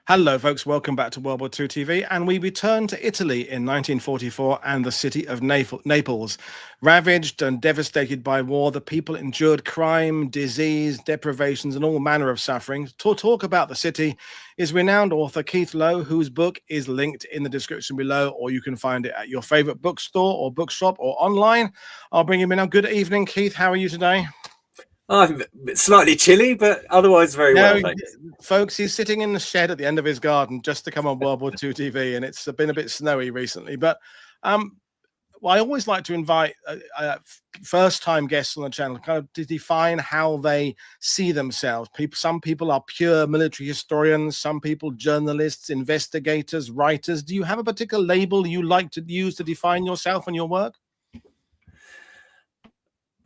Hello, folks. Welcome back to World War II TV. And we return to Italy in 1944 and the city of Naples. Ravaged and devastated by war, the people endured crime, disease, deprivations, and all manner of suffering. To talk about the city is renowned author Keith Lowe, whose book is linked in the description below, or you can find it at your favorite bookstore or bookshop or online. I'll bring him in now. Good evening, Keith. How are you today? I'm slightly chilly, but otherwise very well, thanks. Folks, he's sitting in the shed at the end of his garden just to come on World War II TV, and it's been a bit snowy recently. But well, I always like to invite first-time guests on the channel kind of to define how they see themselves. Some people are pure military historians, some people journalists, investigators, writers. Do you have a particular label you like to use to define yourself and your work?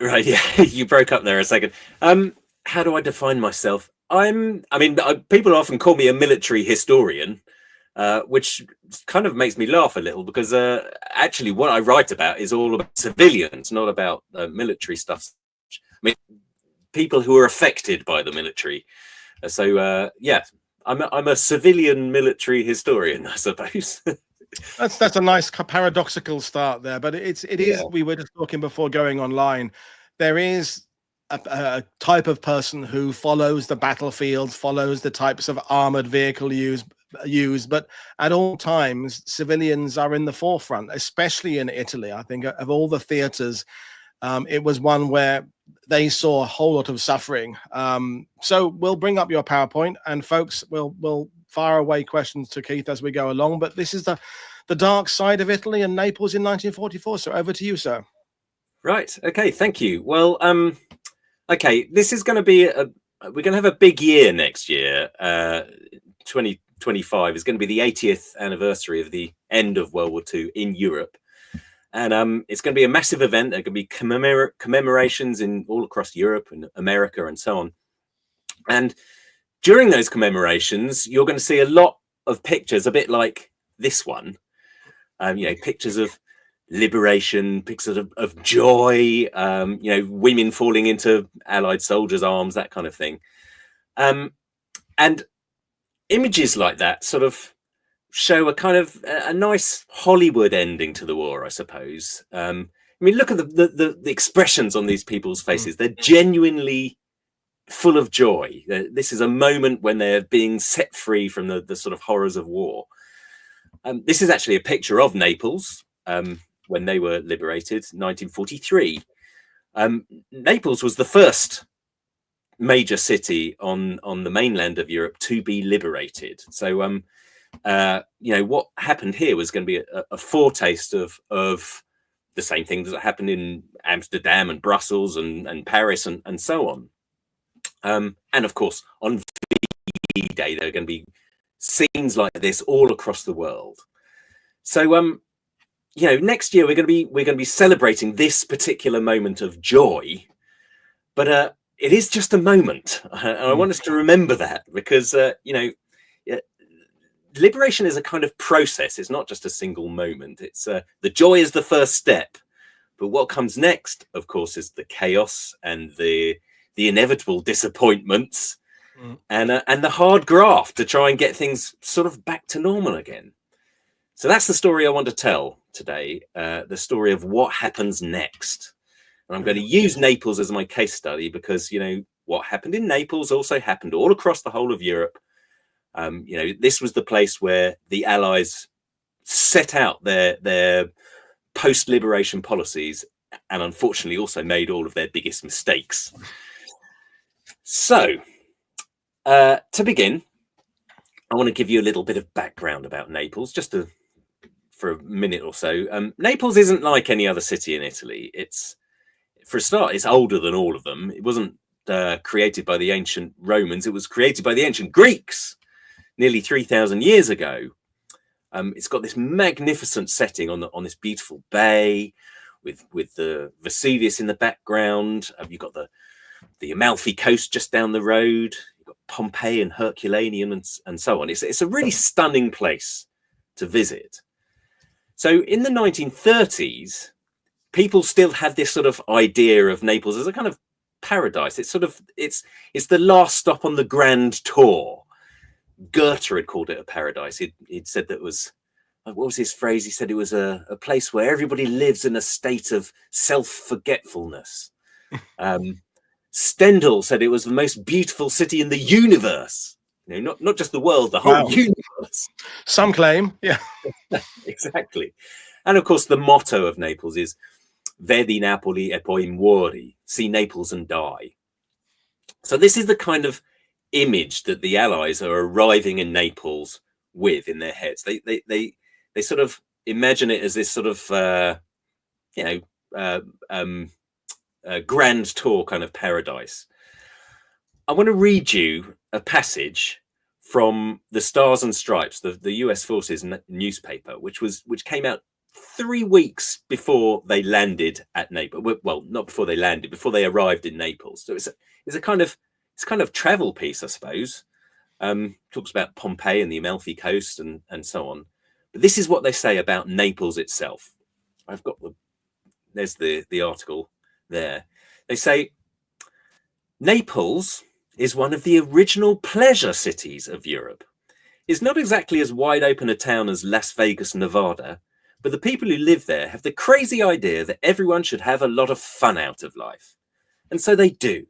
Right, yeah, you broke up there a second. How do I define myself? People often call me a military historian, which kind of makes me laugh a little because actually what I write about is all about civilians, not about military stuff. I mean, people who are affected by the military. Yeah, I'm a civilian military historian, I suppose. That's a nice paradoxical start there, but it is. We were just talking before going online. There is a type of person who follows the battlefield, follows the types of armored vehicle used, but at all times civilians are in the forefront, especially in Italy. I think of all the theaters, it was one where they saw a whole lot of suffering. So we'll bring up your PowerPoint, and folks, we'll fire away questions to Keith as we go along. But this is the dark side of Italy and Naples in 1944. So over to you, sir. Right. Okay. Thank you. Well, okay. This is going to be we're going to have a big year next year. 2025 is going to be the 80th anniversary of the end of World War II in Europe. And it's going to be a massive event. There are going to be commemorations in all across Europe and America and so on. And during those commemorations, you're going to see a lot of pictures, a bit like this one. Pictures of liberation, pictures of joy, women falling into Allied soldiers' arms, that kind of thing. And images like that sort of show a kind of a nice Hollywood ending to the war, I suppose. Look at the expressions on these people's faces. They're genuinely full of joy. This is a moment when they're being set free from the sort of horrors of war. This is actually a picture of Naples when they were liberated, 1943. Naples was the first major city on the mainland of Europe to be liberated. So, what happened here was going to be a foretaste of the same things that happened in Amsterdam and Brussels and Paris and so on. And of course, on V-Day, there are going to be scenes like this all across the world. So, next year we're going to be celebrating this particular moment of joy, but it is just a moment. And I want us to remember that because liberation is a kind of process. It's not just a single moment. It's the joy is the first step, but what comes next, of course, is the chaos and the inevitable disappointments and the hard graft to try and get things sort of back to normal again. So that's the story I want to tell today, the story of what happens next. And I'm going to use Naples as my case study because, what happened in Naples also happened all across the whole of Europe. This was the place where the Allies set out their post-liberation policies and unfortunately also made all of their biggest mistakes. So, to begin, I want to give you a little bit of background about Naples, just for a minute or so. Naples isn't like any other city in Italy. For a start, it's older than all of them. It wasn't created by the ancient Romans. It was created by the ancient Greeks nearly 3,000 years ago. It's got this magnificent setting on this beautiful bay with the Vesuvius in the background. You've got the Amalfi Coast just down the road. You've got Pompeii and Herculaneum and so on. It's a really stunning place to visit. So in the 1930s, people still had this sort of idea of Naples as a kind of paradise. It's the last stop on the grand tour. Goethe had called it a paradise. He'd said that it was, what was his phrase? He said it was a place where everybody lives in a state of self-forgetfulness. Stendhal said it was the most beautiful city in the universe. You know, not just the world, the whole universe. Some claim, yeah. Exactly. And of course, the motto of Naples is Vedi Napoli e poi muori, see Naples and die. So this is the kind of image that the Allies are arriving in Naples with in their heads. They sort of imagine it as this sort of grand tour kind of paradise. I want to read you a passage from the Stars and Stripes, the US Forces newspaper, which came out 3 weeks before they landed at Naples. Well, not before they landed, before they arrived in Naples. So it's a kind of travel piece, I suppose. Talks about Pompeii and the Amalfi Coast and so on. But this is what they say about Naples itself. I've got there's the article there. They say, Naples is one of the original pleasure cities of Europe. It's not exactly as wide open a town as Las Vegas, Nevada, but the people who live there have the crazy idea that everyone should have a lot of fun out of life. And so they do.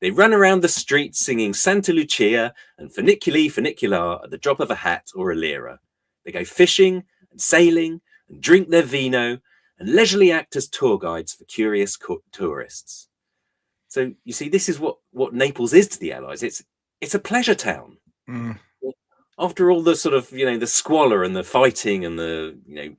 They run around the streets singing Santa Lucia and Funiculi Funicular at the drop of a hat or a lira. They go fishing and sailing and drink their vino and leisurely act as tour guides for curious tourists. So you see, this is what Naples is to the Allies. It's a pleasure town. Mm. After all the sort of, the squalor and the fighting and the,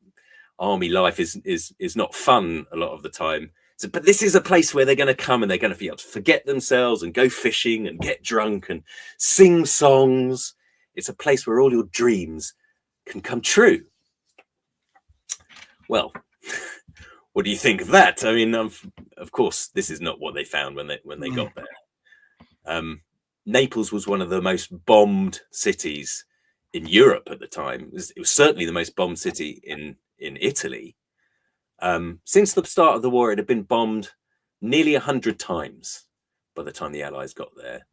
army life is not fun a lot of the time. So, but this is a place where they're going to come and they're going to be able to forget themselves and go fishing and get drunk and sing songs. It's a place where all your dreams can come true. Well, what do you think of that? I mean, of course, this is not what they found when they got there. Naples was one of the most bombed cities in Europe at the time. It was certainly the most bombed city in Italy. Since the start of the war, it had been bombed nearly 100 times by the time the Allies got there.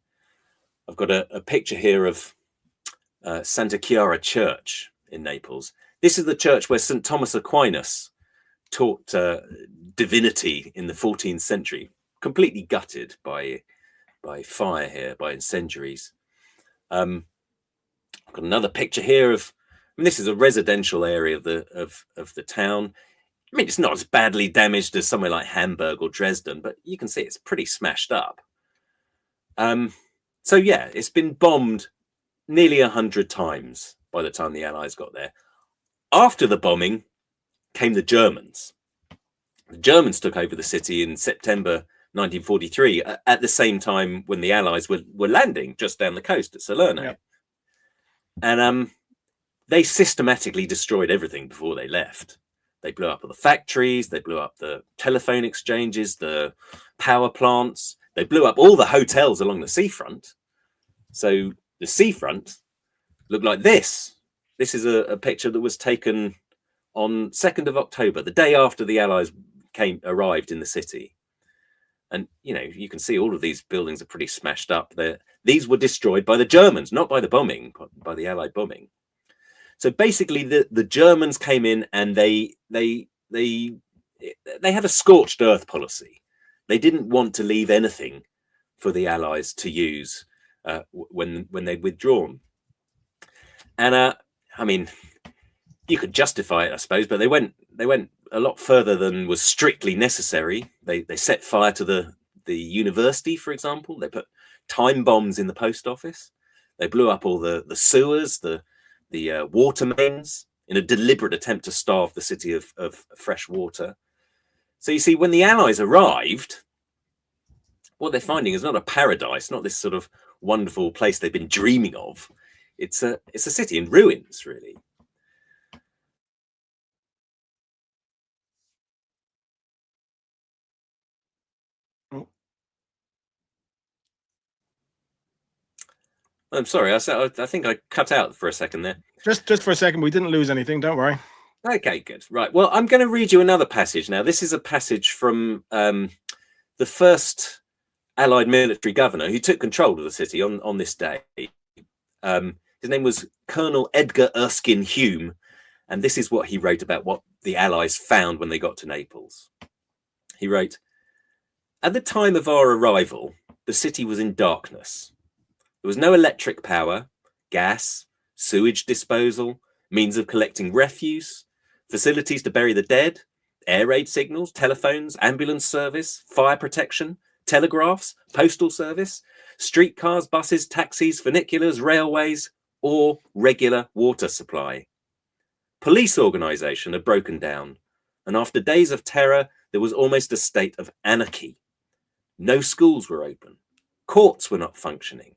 I've got a picture here of Santa Chiara Church in Naples. This is the church where St. Thomas Aquinas taught divinity in the 14th century, completely gutted by fire here, by incendiaries. I've got another picture here of, this is a residential area of the town. I mean, it's not as badly damaged as somewhere like Hamburg or Dresden, but you can see it's pretty smashed up. So yeah, it's been bombed nearly 100 times by the time the Allies got there. After the bombing came the Germans. The Germans took over the city in September 1943, at the same time when the Allies were landing just down the coast at Salerno. Yeah. And they systematically destroyed everything before they left. They blew up all the factories, they blew up the telephone exchanges, the power plants, they blew up all the hotels along the seafront. So the seafront looked like this. This is a picture that was taken on 2nd of October, the day after the Allies arrived in the city. And, you can see all of these buildings are pretty smashed up. These were destroyed by the Germans, not by the bombing, by the Allied bombing. So basically, the Germans came in and they had a scorched earth policy. They didn't want to leave anything for the Allies to use when they'd withdrawn. And I mean, you could justify it, I suppose, but they went a lot further than was strictly necessary. They set fire to the university, for example. They put time bombs in the post office. They blew up all the sewers, the water mains, in a deliberate attempt to starve the city of fresh water. So you see, when the Allies arrived, what they're finding is not a paradise, not this sort of wonderful place they've been dreaming of. It's a city in ruins, really. I'm sorry, I think I cut out for a second there. Just for a second, we didn't lose anything, don't worry. Okay, good. Right, well, I'm going to read you another passage now. This is a passage from the first Allied military governor who took control of the city on this day. His name was Colonel Edgar Erskine Hume, and this is what he wrote about what the Allies found when they got to Naples. He wrote, "At the time of our arrival, the city was in darkness. There was no electric power, gas, sewage disposal, means of collecting refuse, facilities to bury the dead, air raid signals, telephones, ambulance service, fire protection, telegraphs, postal service, streetcars, buses, taxis, funiculars, railways, or regular water supply. Police organisation had broken down, and after days of terror, there was almost a state of anarchy. No schools were open. Courts were not functioning.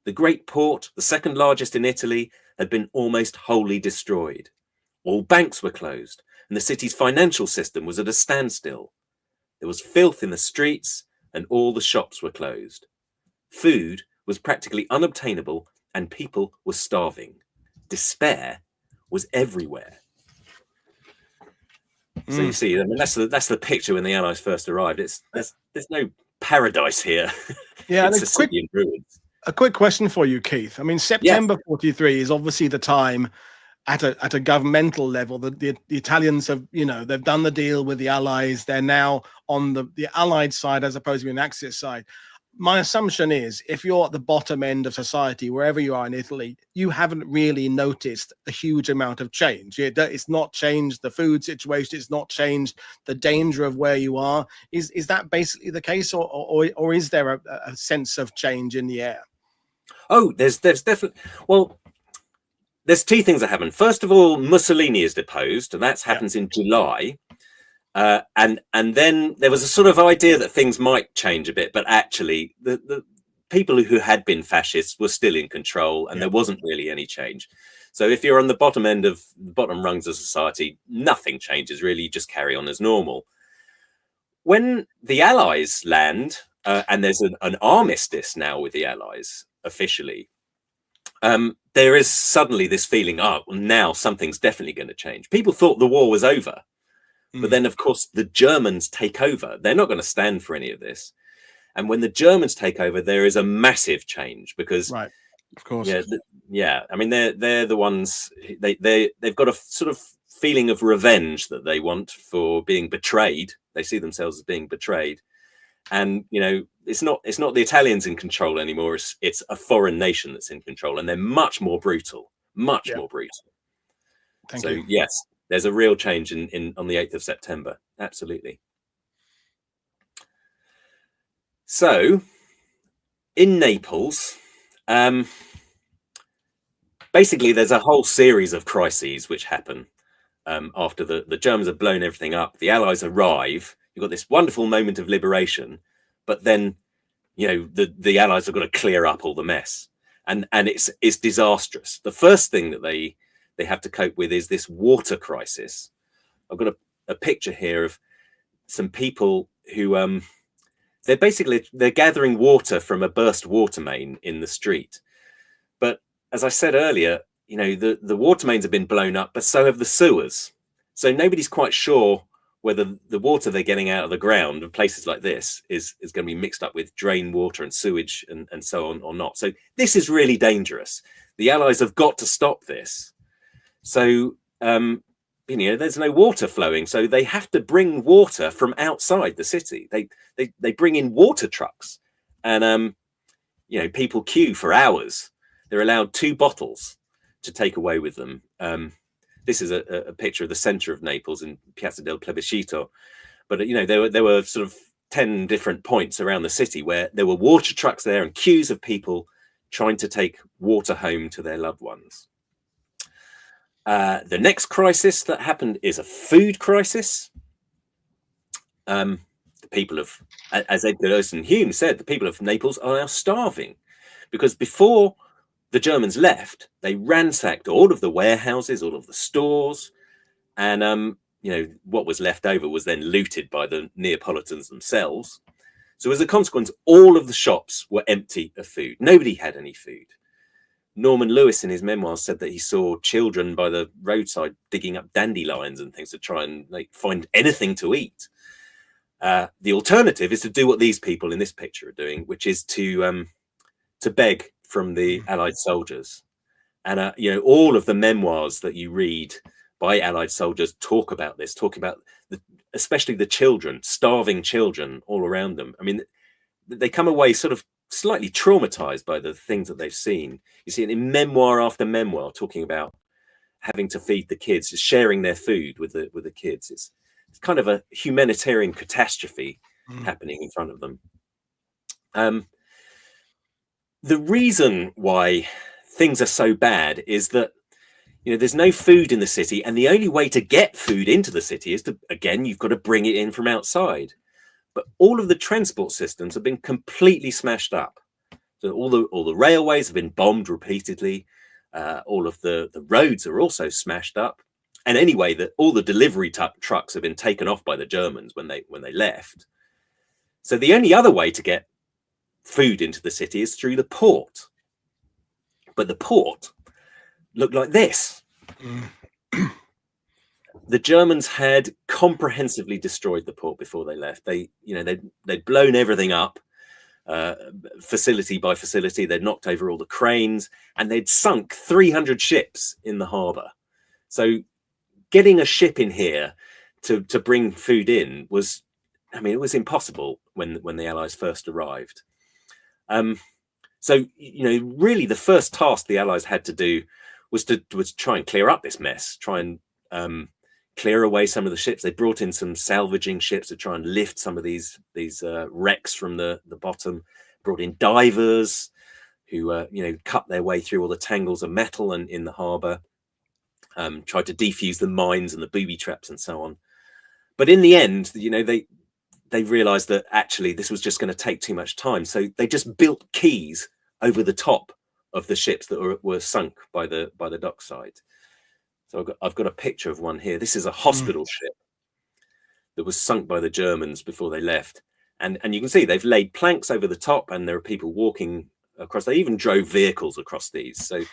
The great port, the second largest in Italy, had been almost wholly destroyed. All banks were closed, and the city's financial system was at a standstill. There was filth in the streets, and all the shops were closed. Food was practically unobtainable, and people were starving. Despair was everywhere." So you see, I mean, that's the picture when the Allies first arrived. There's no paradise here. Yeah, it's a city in ruins. A quick question for you, Keith. I mean, September 43 is obviously the time at a governmental level that the Italians have, they've done the deal with the Allies. They're now on the Allied side as opposed to the Axis side. My assumption is if you're at the bottom end of society, wherever you are in Italy, you haven't really noticed a huge amount of change. It's not changed the food situation. It's not changed the danger of where you are. Is that basically the case, or is there a sense of change in the air? Oh, there's definitely. Well, there's two things that happen. First of all, Mussolini is deposed, and that happens in July. And then there was a sort of idea that things might change a bit, but actually the people who had been fascists were still in control, and there wasn't really any change. So if you're on the bottom end of the bottom rungs of society, nothing changes really. You just carry on as normal. When the Allies land, and there's an armistice now with the Allies officially, there is suddenly this feeling, now something's definitely going to change. People thought the war was over. But then, of course, the Germans take over. They're not going to stand for any of this. And when the Germans take over, there is a massive change because, right, of course, I mean, they're the ones. They've got a sort of feeling of revenge that they want for being betrayed. They see themselves as being betrayed, and it's not the Italians in control anymore. It's a foreign nation that's in control, and they're much more brutal, much more brutal. Thank you. Yes. There's a real change on the 8th of September. Absolutely. So in Naples, basically there's a whole series of crises which happen after the Germans have blown everything up. The Allies arrive. You've got this wonderful moment of liberation, but then the Allies have got to clear up all the mess, and it's disastrous. The first thing that they have to cope with is this water crisis. I've got a picture here of some people who they're gathering water from a burst water main in the street. But as I said earlier, the water mains have been blown up, but so have the sewers. So nobody's quite sure whether the water they're getting out of the ground of places like this is going to be mixed up with drain water and sewage and so on or not. So this is really dangerous. The Allies have got to stop this. So, there's no water flowing. So they have to bring water from outside the city. They bring in water trucks, and, people queue for hours. They're allowed 2 bottles to take away with them. This is a picture of the center of Naples in Piazza del Plebiscito. But, there were sort of 10 different points around the city where there were water trucks there and queues of people trying to take water home to their loved ones. The next crisis that happened is a food crisis. The people of, as Edgar Erskine Hume said, the people of Naples are now starving because before the Germans left, they ransacked all of the warehouses, all of the stores, and what was left over was then looted by the Neapolitans themselves. So as a consequence, all of the shops were empty of food. Nobody had any food. Norman Lewis in his memoirs said that he saw children by the roadside digging up dandelions and things to try and find anything to eat. The alternative is to do what these people in this picture are doing, which is to beg from the Allied soldiers. And you know, all of the memoirs that you read by Allied soldiers talk about this, talk about especially the children, starving children all around them. I mean, they come away sort of slightly traumatized by the things that they've seen. You see it in memoir after memoir, talking about having to feed the kids, just sharing their food with the kids. It's kind of a humanitarian catastrophe happening in front of them. The reason why things are so bad is that, you know, there's no food in the city, and the only way to get food into the city is to, again, you've got to bring it in from outside. But all of the transport systems have been completely smashed up. So all the railways have been bombed repeatedly. All of the roads are also smashed up. And anyway, all the delivery trucks have been taken off by the Germans when they left. So the only other way to get food into the city is through the port. But the port looked like this. The Germans had comprehensively destroyed the port before they left. They'd blown everything up, facility by facility. They'd knocked over all the cranes, and they'd sunk 300 ships in the harbour. So getting a ship in here to bring food in was, I mean, it was impossible when the Allies first arrived. So, you know, really the first task the Allies had to do was to try and clear up this mess, try and clear away some of the ships. They brought in some salvaging ships to try and lift some of these wrecks from the bottom, brought in divers who, you know, cut their way through all the tangles of metal and in the harbour, tried to defuse the mines and the booby traps and so on. But in the end, you know, they realized that actually this was just going to take too much time. So they just built quays over the top of the ships that were sunk by the dockside. So I've got a picture of one here. This is a hospital ship that was sunk by the Germans before they left. And you can see they've laid planks over the top, and there are people walking across. They even drove vehicles across these. So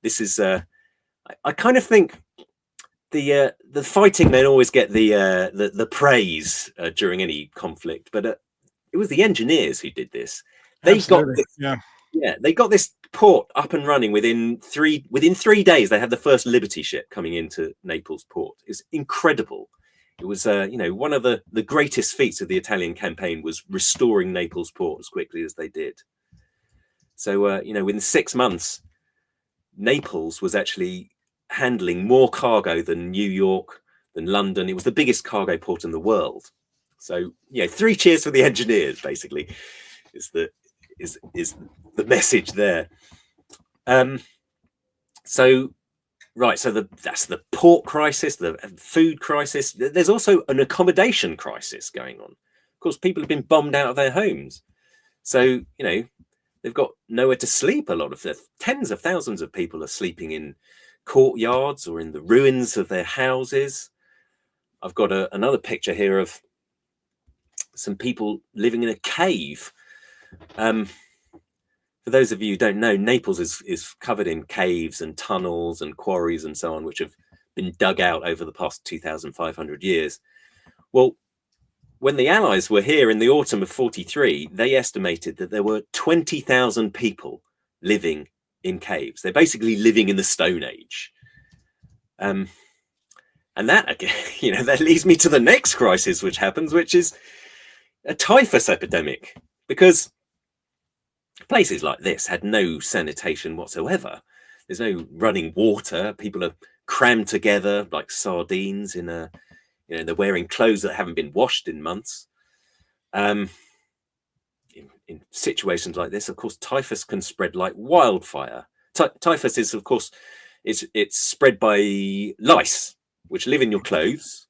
this is, I kind of think the fighting men always get the praise during any conflict, but it was the engineers who did this. They they got this port up and running within 3 days. They had the first Liberty ship coming into Naples port. It's incredible. It was you know, one of the greatest feats of the Italian campaign was restoring Naples port as quickly as they did. So you know, within 6 months, Naples was actually handling more cargo than New York, than London. It was the biggest cargo port in the world. So, you know, 3 cheers for the engineers, basically, is the message there. So that's the port crisis, the food crisis. There's also an accommodation crisis going on. Of course, people have been bombed out of their homes. So, you know, they've got nowhere to sleep. A lot of tens of thousands of people are sleeping in courtyards or in the ruins of their houses. I've got another picture here of some people living in a cave. For those of you who don't know, Naples is covered in caves and tunnels and quarries and so on, which have been dug out over the past 2,500 years. Well, when the Allies were here in the autumn of 43, they estimated that there were 20,000 people living in caves. They're basically living in the Stone Age. And that, again, you know, that leads me to the next crisis which happens, which is a typhus epidemic, because places like this had no sanitation whatsoever. There's no running water. People are crammed together like sardines in a, you know, they're wearing clothes that haven't been washed in months. In situations like this, of course, typhus can spread like wildfire. Typhus is, of course, it's spread by lice, which live in your clothes,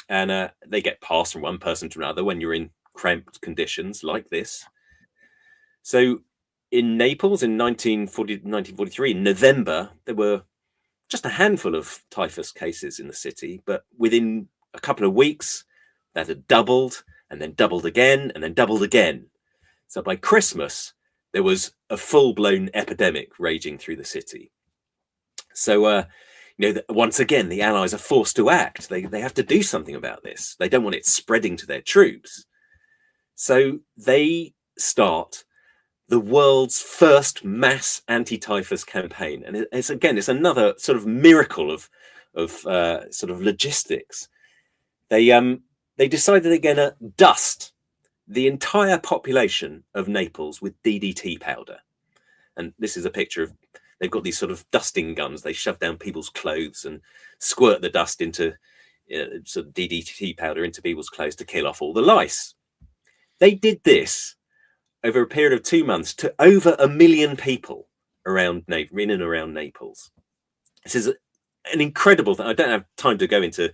and they get passed from one person to another when you're in cramped conditions like this. So in Naples in 1943, in November, there were just a handful of typhus cases in the city, but within a couple of weeks, that had doubled, and then doubled again, and then doubled again. So by Christmas, there was a full-blown epidemic raging through the city. So, you know, once again, the Allies are forced to act. They have to do something about this. They don't want it spreading to their troops. So they start the world's first mass anti-typhus campaign. And it's another sort of miracle of sort of logistics. They decided they're going to dust the entire population of Naples with DDT powder. And this is a picture of, they've got these sort of dusting guns. They shove down people's clothes and squirt the dust into sort of DDT powder into people's clothes to kill off all the lice. They did this over a period of 2 months to over 1 million people in and around Naples. This is an incredible thing. I don't have time to go into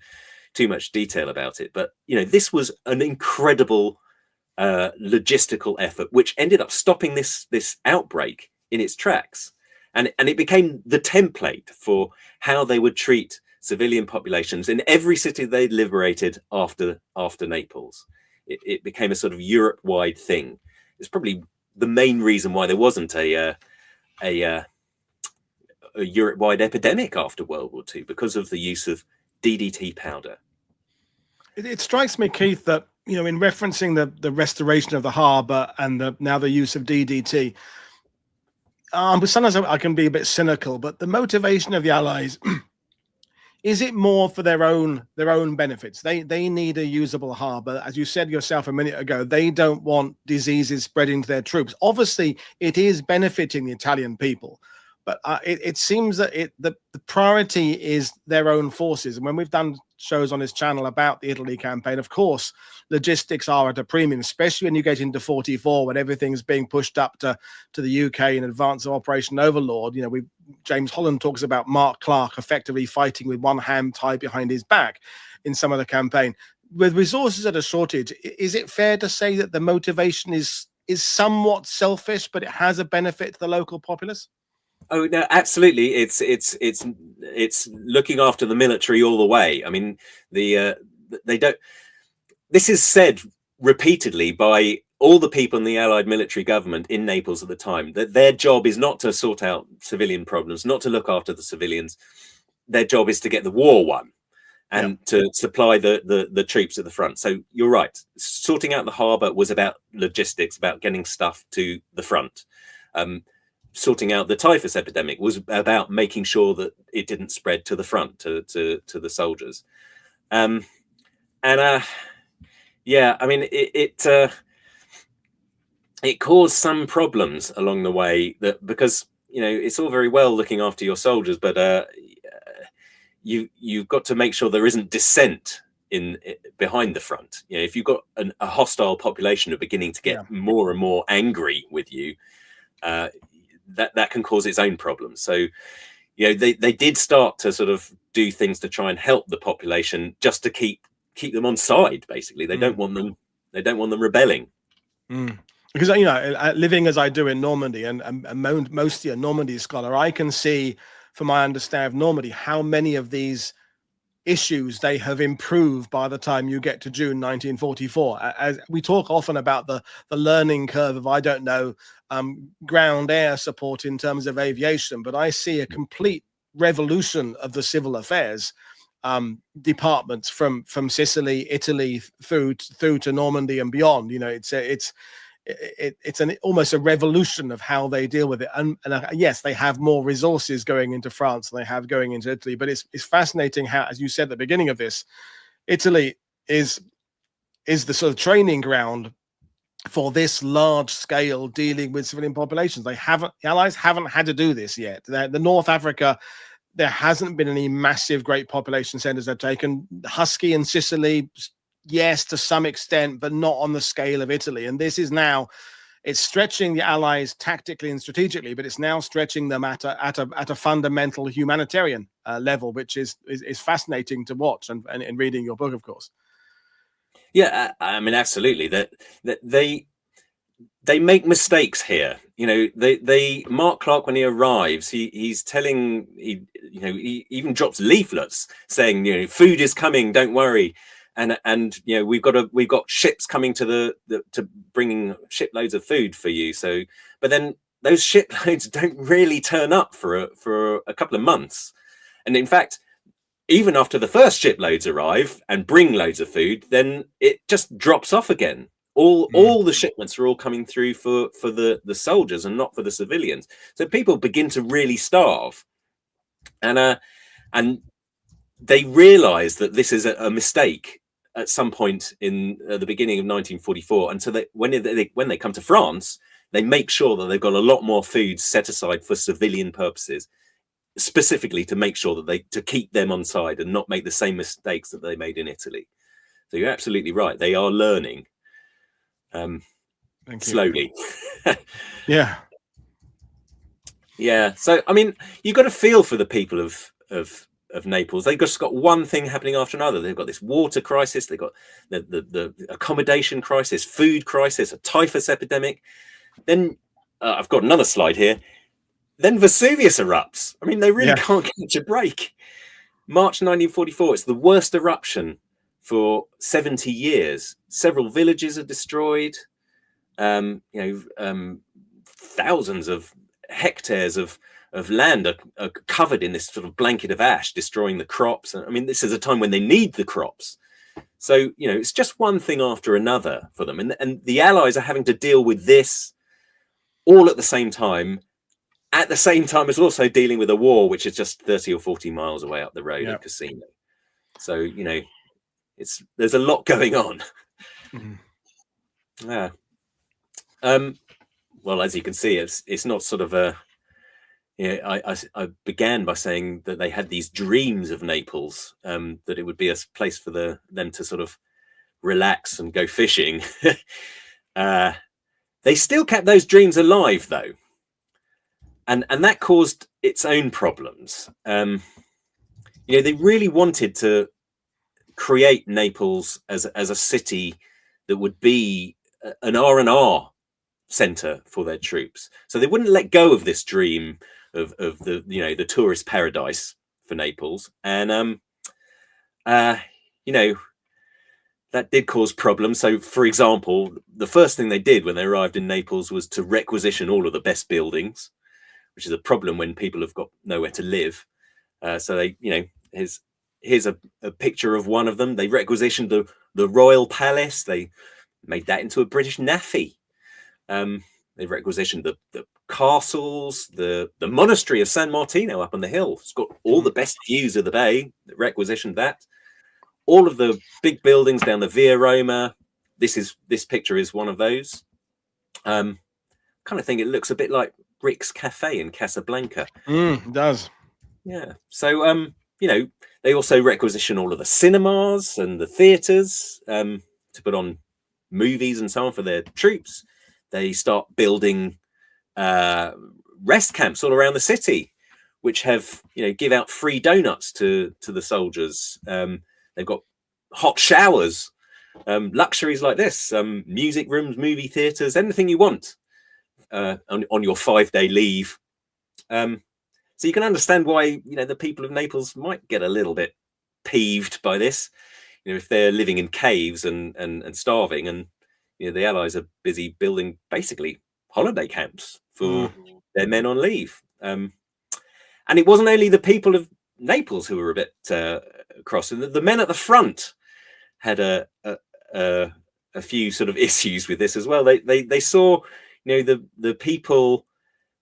too much detail about it, but this was an incredible logistical effort, which ended up stopping this outbreak in its tracks, and it became the template for how they would treat civilian populations in every city they liberated after Naples. It became a sort of Europe-wide thing. It's probably the main reason why there wasn't a Europe-wide epidemic after World War II, because of the use of DDT powder. It strikes me, Keith, that in referencing the restoration of the harbour and now the use of DDT, but sometimes I can be a bit cynical. But the motivation of the Allies, is it more for their own benefits? They need a usable harbour, as you said yourself a minute ago. They don't want diseases spreading to their troops. Obviously, it is benefiting the Italian people, but it seems that the priority is their own forces. And when we've done shows on this channel about the Italy campaign, of course, logistics are at a premium, especially when you get into 44, when everything's being pushed up to the UK in advance of Operation Overlord. James Holland talks about Mark Clark effectively fighting with one hand tied behind his back in some of the campaign. With resources at a shortage, is it fair to say that the motivation is somewhat selfish, but it has a benefit to the local populace? Oh no, absolutely. It's looking after the military all the way. I mean, they don't. This is said repeatedly by all the people in the Allied military government in Naples at the time, that their job is not to sort out civilian problems, not to look after the civilians. Their job is to get the war won and to supply the troops at the front. So you're right. Sorting out the harbour was about logistics, about getting stuff to the front. Sorting out the typhus epidemic was about making sure that it didn't spread to the front, to the soldiers. Yeah, I mean, it caused some problems along the way, because it's all very well looking after your soldiers, but you've got to make sure there isn't dissent behind the front. If you've got a hostile population who are beginning to get more and more angry with you, that can cause its own problems. So they did start to sort of do things to try and help the population, just to keep them on side. Basically, they don't want them rebelling. Because living as I do in Normandy, and mostly a Normandy scholar, I can see from my understanding of Normandy how many of these issues they have improved by the time you get to June 1944. As we talk often about the learning curve of ground air support in terms of aviation, but I see a complete revolution of the civil affairs departments from Sicily, Italy through to Normandy and beyond. It's almost a revolution of how they deal with it. And yes, they have more resources going into France than they have going into Italy. But it's fascinating how, as you said at the beginning of this, Italy is the sort of training ground for this large scale dealing with civilian populations. The Allies haven't had to do this yet. The North Africa, there hasn't been any massive great population centers they've taken. Husky and Sicily, yes, to some extent, but not on the scale of Italy. And this is now, it's stretching the Allies tactically and strategically, but it's now stretching them at a fundamental humanitarian level, which is fascinating to watch and in reading your book, of course. Yeah, I mean, absolutely. That they make mistakes here. They Mark Clark, when he arrives, he's telling, he even drops leaflets saying, food is coming, don't worry. And we've got ships coming to bringing shiploads of food for you. So, but then those shiploads don't really turn up for a couple of months. And in fact, even after the first shiploads arrive and bring loads of food, then it just drops off again all the shipments are all coming through for the soldiers and not for the civilians. So people begin to really starve, and they realize that this is a mistake at some point in the beginning of 1944. And so when they come to France, they make sure that they've got a lot more food set aside for civilian purposes, specifically to make sure that to keep them on side and not make the same mistakes that they made in Italy. So you're absolutely right. They are learning slowly. Yeah. Yeah. So, I mean, you've got to feel for the people of Naples. They've just got one thing happening after another. They've got this water crisis. They've got the accommodation crisis, food crisis, a typhus epidemic. Then I've got another slide here. Then Vesuvius erupts. I mean, they really can't catch a break. March 1944, it's the worst eruption for 70 years. Several villages are destroyed. Thousands of hectares of land are covered in this sort of blanket of ash, destroying the crops. I mean, this is a time when they need the crops. So, it's just one thing after another for them. And the Allies are having to deal with this all at the same time as also dealing with a war which is just 30 or 40 miles away up the road at Cassino. So, there's a lot going on. Yeah. Well, as you can see, it's not sort of a. I began by saying that they had these dreams of Naples, that it would be a place for them to sort of relax and go fishing. They still kept those dreams alive, though, and that caused its own problems. They really wanted to create Naples as a city that would be an R&R center for their troops, so they wouldn't let go of this dream of the tourist paradise for Naples. And that did cause problems. So, for example, the first thing they did when they arrived in Naples was to requisition all of the best buildings, which is a problem when people have got nowhere to live. So they, here's a picture of one of them. They requisitioned the royal palace. They made that into a British naffy. They requisitioned the castles, the monastery of San Martino up on the hill. It's got all the best views of the bay. They requisitioned that. All of the big buildings down the Via Roma. This picture is one of those. Kind of think it looks a bit like Rick's Cafe in Casablanca. It does. Yeah. So they also requisition all of the cinemas and the theaters to put on movies and so on for their troops. They start building rest camps all around the city, which have give out free donuts to the soldiers. They've got hot showers, luxuries like this, music rooms, movie theaters, anything you want on your 5-day leave. So you can understand why the people of Naples might get a little bit peeved by this. If they're living in caves and starving, and the Allies are busy building basically holiday camps for their men on leave. And it wasn't only the people of Naples who were a bit cross. The men at the front had a few sort of issues with this as well. They saw the people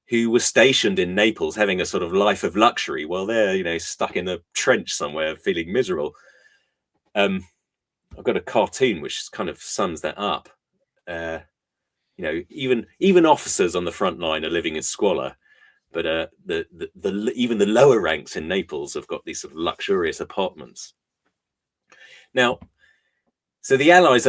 who were stationed in Naples having a sort of life of luxury while they're stuck in a trench somewhere feeling miserable. I've got a cartoon which kind of sums that up. Even officers on the front line are living in squalor, but even the lower ranks in Naples have got these sort of luxurious apartments. Now, so the Allies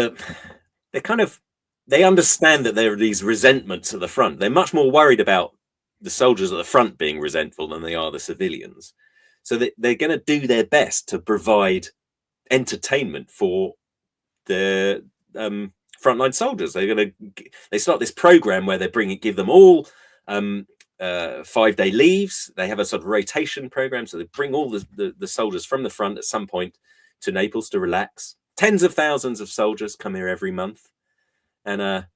they understand that there are these resentments at the front. They're much more worried about the soldiers at the front being resentful than they are the civilians. So they're going to do their best to provide entertainment for the frontline soldiers. They start this program where they give them all 5-day leaves. They have a sort of rotation program, so they bring all the soldiers from the front at some point to Naples to relax. Tens of thousands of soldiers come here every month, and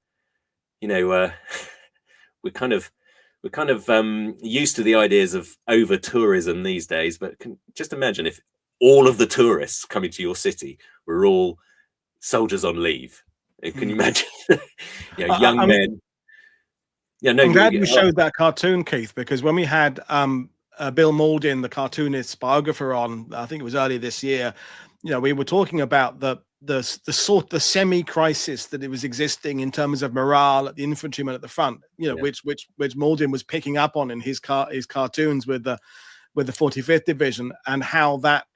we're kind of used to the ideas of over tourism these days. But just imagine if all of the tourists coming to your city were all soldiers on leave. Can you imagine? young men. Yeah, no, I'm glad you showed that cartoon, Keith, because when we had Bill Mauldin, the cartoonist biographer, on, I think it was earlier this year, we were talking about the semi-crisis that it was existing in terms of morale at the infantrymen at the front, which Mauldin was picking up on in his cartoons with the 45th Division, and how that,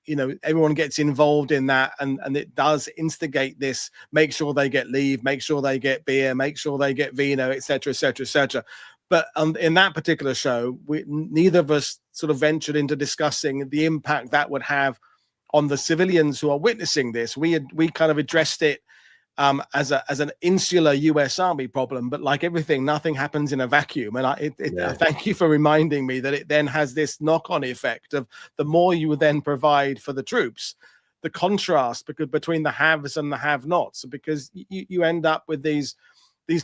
everyone gets involved in that, and it does instigate this, make sure they get leave, make sure they get beer, make sure they get vino, etc., etc., etc. But in that particular show, neither of us sort of ventured into discussing the impact that would have on the civilians who are witnessing this. We kind of addressed it as an insular US Army problem, but like everything, nothing happens in a vacuum. And thank you for reminding me that it then has this knock-on effect of the more you then provide for the troops, the contrast between the haves and the have-nots, because you end up with these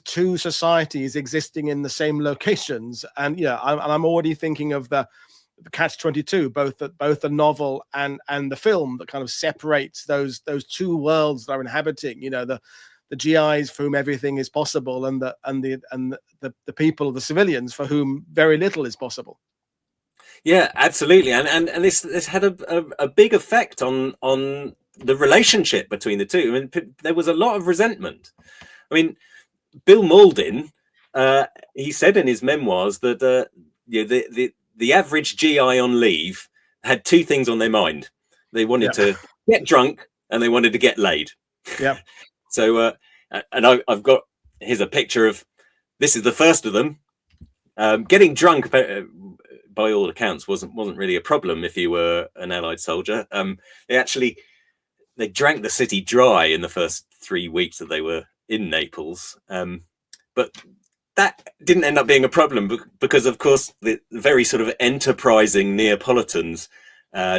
two societies existing in the same locations. And I'm already thinking of the Catch-22, both the novel and the film, that kind of separates those two worlds that are inhabiting, the GIs for whom everything is possible, and the people, the civilians, for whom very little is possible. Yeah, absolutely, and this had a big effect on the relationship between the two. I mean, there was a lot of resentment. I mean, Bill Mauldin, he said in his memoirs that the average GI on leave had two things on their mind. They wanted to get drunk, and they wanted to get laid. Yeah. So, and I've got, here's a picture of, this is the first of them. Getting drunk, by all accounts, wasn't really a problem if you were an Allied soldier. They drank the city dry in the first 3 weeks that they were in Naples. But that didn't end up being a problem because, of course, the very sort of enterprising Neapolitans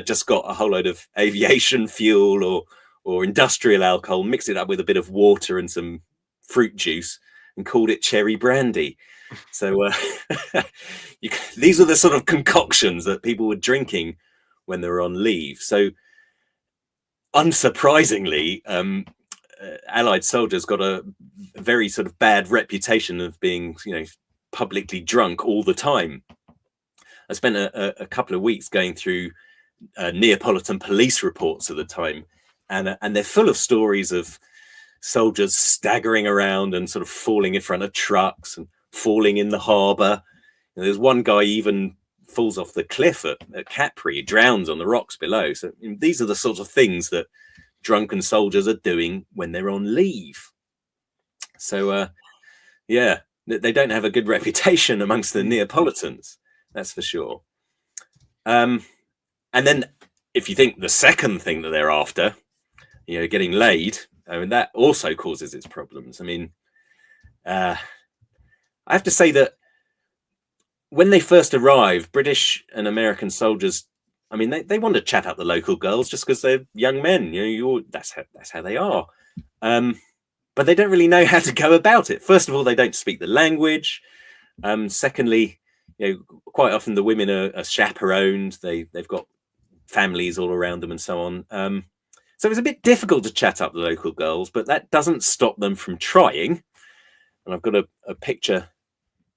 just got a whole load of aviation fuel or industrial alcohol, mixed it up with a bit of water and some fruit juice, and called it cherry brandy. So these are the sort of concoctions that people were drinking when they were on leave. So unsurprisingly, Allied soldiers got a very sort of bad reputation of being, publicly drunk all the time. I spent a couple of weeks going through Neapolitan police reports at the time, and they're full of stories of soldiers staggering around and sort of falling in front of trucks and falling in the harbour. There's one guy even falls off the cliff at Capri, drowns on the rocks below. So these are the sorts of things that drunken soldiers are doing when they're on leave. So they don't have a good reputation amongst the Neapolitans, that's for sure. And then if you think the second thing that they're after, getting laid, I mean, that also causes its problems. I mean, I have to say that when they first arrived, British and American soldiers, I mean, they want to chat up the local girls just because they're young men. That's how they are. But they don't really know how to go about it. First of all, they don't speak the language. Secondly, quite often the women are chaperoned. They've got families all around them and so on. So it's a bit difficult to chat up the local girls, but that doesn't stop them from trying. And I've got a picture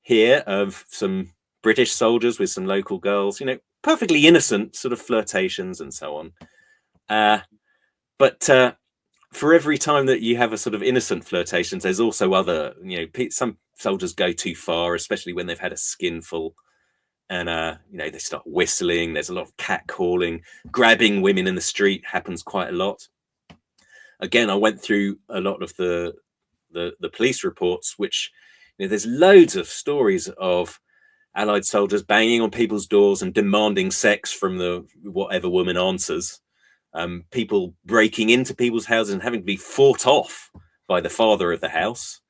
here of some British soldiers with some local girls, perfectly innocent sort of flirtations and so on. But for every time that you have a sort of innocent flirtations, there's also other, some soldiers go too far, especially when they've had a skinful, and they start whistling. There's a lot of catcalling, grabbing women in the street happens quite a lot. Again, I went through a lot of the police reports, which there's loads of stories of Allied soldiers banging on people's doors and demanding sex from the whatever woman answers. People breaking into people's houses and having to be fought off by the father of the house.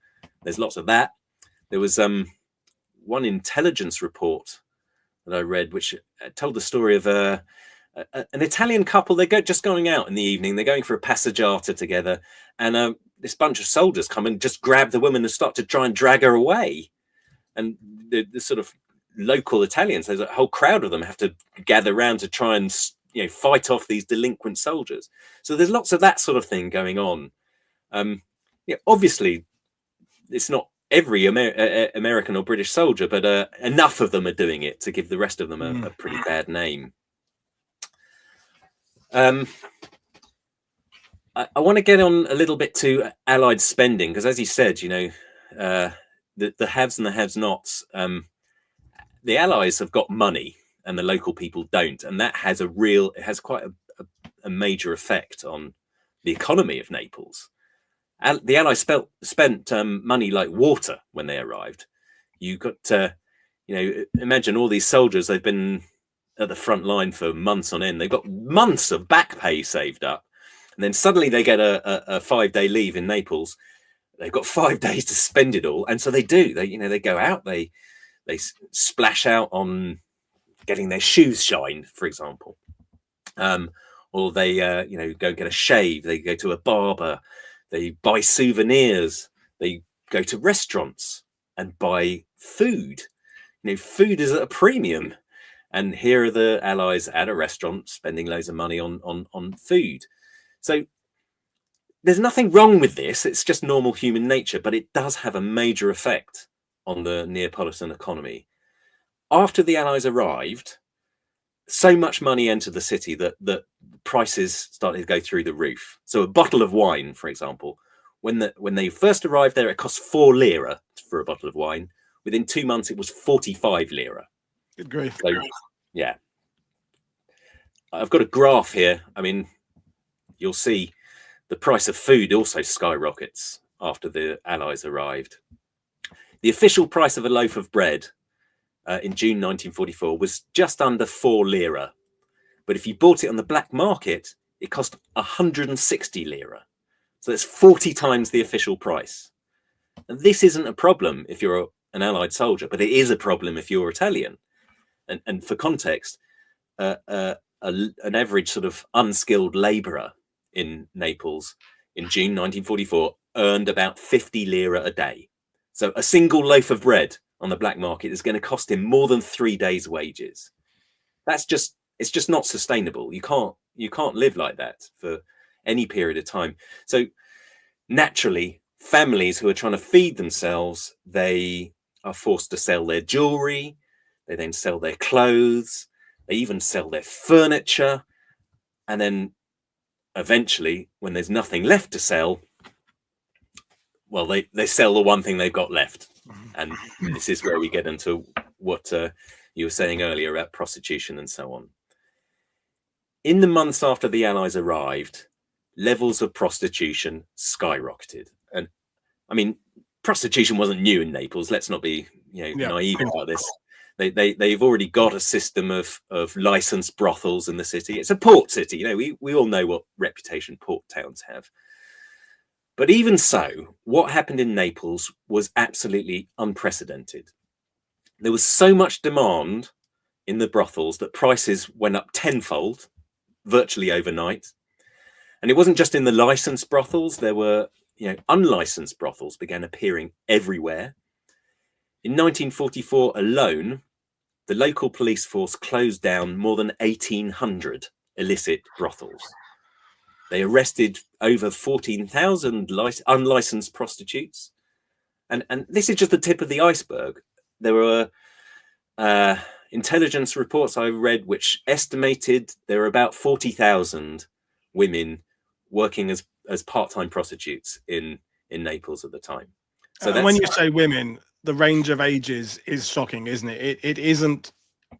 There's lots of that. There was one intelligence report that I read, which told the story of an Italian couple. They're just going out in the evening. They're going for a passeggiata together, and this bunch of soldiers come and just grab the woman and start to try and drag her away. And the sort of local Italians, there's a whole crowd of them, have to gather around to try and fight off these delinquent soldiers. So there's lots of that sort of thing going on. Obviously, it's not every American or British soldier, but enough of them are doing it to give the rest of them a pretty bad name. I want to get on a little bit to Allied spending, because as you said, you know, the haves and the have-nots, the Allies have got money and the local people don't, and that has it has quite a major effect on the economy of Naples. The Allies spent money like water when they arrived. You got you know, imagine all these soldiers, they've been at the front line for months on end, they've got months of back pay saved up, and then suddenly they get a 5-day leave in Naples. They've got 5 days to spend it all, and so they do. They, you know, they go out, they splash out on getting their shoes shined, for example, or they you know, go get a shave, they go to a barber, they buy souvenirs, they go to restaurants and buy food. You know, food is at a premium, and here are the Allies at a restaurant spending loads of money on food. So there's nothing wrong with this, it's just normal human nature, but it does have a major effect on the Neapolitan economy. After the Allies arrived, so much money entered the city that prices started to go through the roof. So a bottle of wine, for example, when they first arrived there, it cost 4 lira for a bottle of wine. Within 2 months, it was 45 lira. Good grief. So, yeah. I've got a graph here. I mean, you'll see the price of food also skyrockets after the Allies arrived. The official price of a loaf of bread in June 1944 was just under 4 lira. But if you bought it on the black market, it cost 160 lira. So that's 40 times the official price. And this isn't a problem if you're an Allied soldier, but it is a problem if you're Italian. And for context, an average sort of unskilled labourer in Naples in June 1944 earned about 50 lira a day. So a single loaf of bread on the black market is going to cost him more than 3 days' wages. It's just not sustainable. You can't live like that for any period of time. So naturally, families who are trying to feed themselves, they are forced to sell their jewelry, they then sell their clothes, they even sell their furniture, and then eventually, when there's nothing left to sell, well, they sell the one thing they've got left. And this is where we get into what you were saying earlier about prostitution and so on. In the months after the Allies arrived, levels of prostitution skyrocketed. And I mean, prostitution wasn't new in Naples. Let's not be, you know, naive about this. They've already got a system of licensed brothels in the city. It's a port city. You know, we all know what reputation port towns have. But even so, what happened in Naples was absolutely unprecedented. There was so much demand in the brothels that prices went up tenfold, virtually overnight. And it wasn't just in the licensed brothels. There were, you know, unlicensed brothels began appearing everywhere. In 1944 alone, the local police force closed down more than 1,800 illicit brothels. They arrested over 14,000 unlicensed prostitutes. And this is just the tip of the iceberg. There were intelligence reports I read which estimated there were about 40,000 women working as part-time prostitutes in Naples at the time. So when you say women, the range of ages is shocking, isn't it? It isn't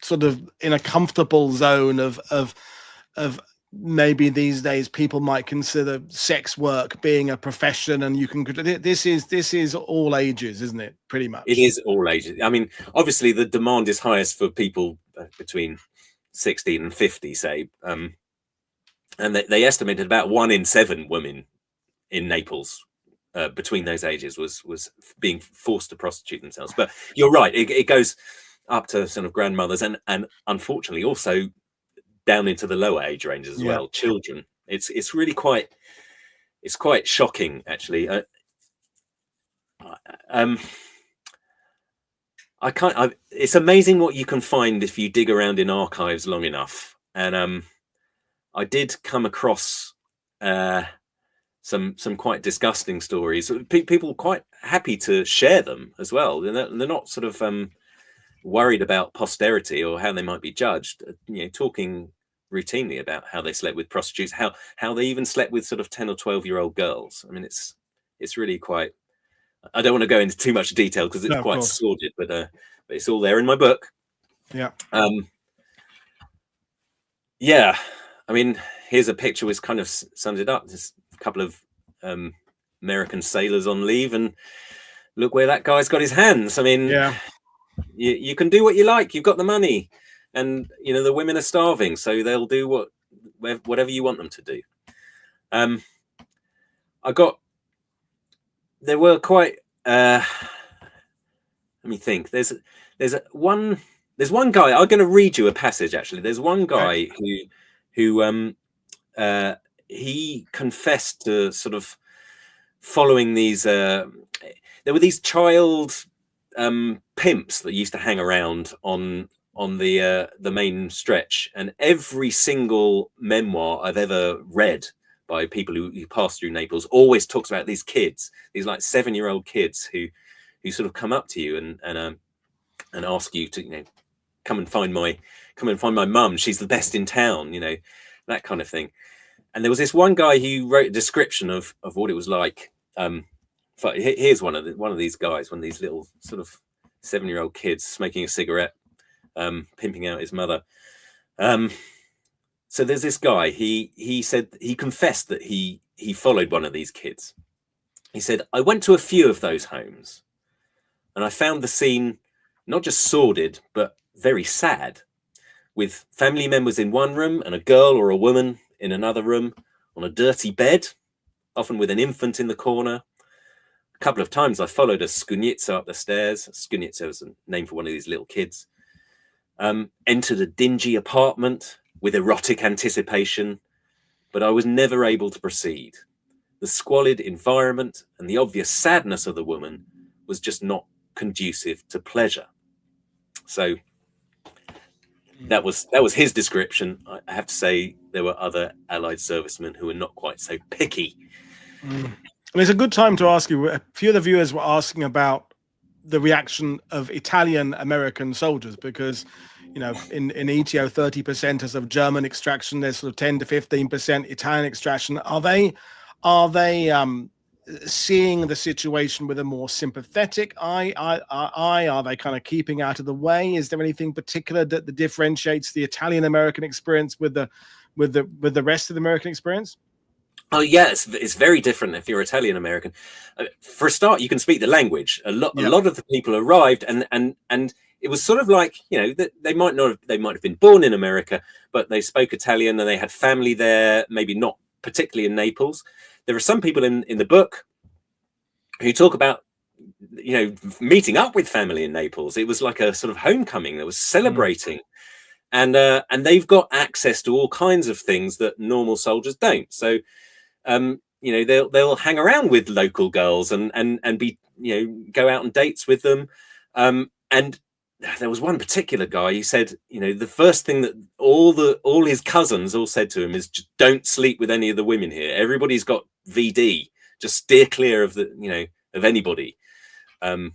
sort of in a comfortable zone of maybe these days people might consider sex work being a profession, and you can, this is all ages, isn't it? Pretty much. It is all ages. I mean, obviously the demand is highest for people between 16 and 50, say, and they estimated about 1 in 7 women in Naples between those ages was being forced to prostitute themselves. But you're right, it goes up to sort of grandmothers and unfortunately also down into the lower age ranges as well, children. It's really quite shocking, actually. It's amazing what you can find if you dig around in archives long enough. And I did come across some quite disgusting stories. People quite happy to share them as well. They're not sort of worried about posterity or how they might be judged. Talking routinely about how they slept with prostitutes, how they even slept with sort of 10 or 12-year-old girls. I mean, it's really quite. I don't want to go into too much detail because it's quite sordid, but it's all there in my book. Yeah. Yeah. I mean, here's a picture which kind of sums it up. There's a couple of American sailors on leave, and look where that guy's got his hands. I mean, yeah, you can do what you like. You've got the money, and the women are starving, so they'll do whatever you want them to do. There were quite. Let me think. There's one guy. I'm going to read you a passage. Actually, there's one guy who he confessed to sort of following these. There were these child pimps that used to hang around on the main stretch, and every single memoir I've ever read by people who pass through Naples always talks about these kids, these like 7-year-old kids who sort of come up to you and ask you to come and find my mum. She's the best in town, that kind of thing. And there was this one guy who wrote a description of what it was like. Here's one of these guys, one of these little sort of 7-year-old kids smoking a cigarette, pimping out his mother. So there's this guy. He said he confessed that he followed one of these kids. He said, I went to a few of those homes, and I found the scene not just sordid but very sad, with family members in one room and a girl or a woman in another room on a dirty bed, often with an infant in the corner. A couple of times I followed a scugnizzo up the stairs. Scugnizzo is a name for one of these little kids. Entered a dingy apartment with erotic anticipation, but I was never able to proceed. The squalid environment and the obvious sadness of the woman was just not conducive to pleasure. So that was his description. I have to say there were other Allied servicemen who were not quite so picky. And it's a good time to ask you. A few of the viewers were asking about the reaction of Italian American soldiers, because in ETO 30% is of German extraction. There's sort of 10 to 15% Italian extraction. Are they seeing the situation with a more sympathetic eye? Are they kind of keeping out of the way? Is there anything particular that differentiates the Italian American experience with the rest of the American experience? Oh yes, it's very different if you're Italian American. For a start, you can speak the language. A lot of the people arrived, and it was sort of like they might have been born in America, but they spoke Italian and they had family there. Maybe not particularly in Naples. There are some people in the book who talk about meeting up with family in Naples. It was like a sort of homecoming. There was celebrating. And they've got access to all kinds of things that normal soldiers don't. So, they'll hang around with local girls and be, go out on dates with them. And there was one particular guy who said, the first thing that all his cousins all said to him is, just don't sleep with any of the women here. Everybody's got VD. Just steer clear of of anybody. And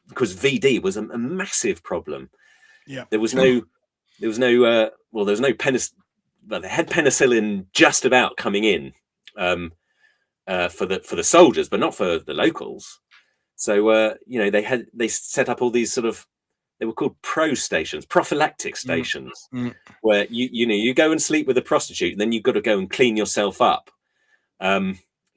because VD was a massive problem. Yeah. There was no penicillin. Well, they had penicillin just about coming in for the soldiers, but not for the locals. So they set up all these sort of, they were called prophylactic stations, where you go and sleep with a prostitute, and then you've got to go and clean yourself up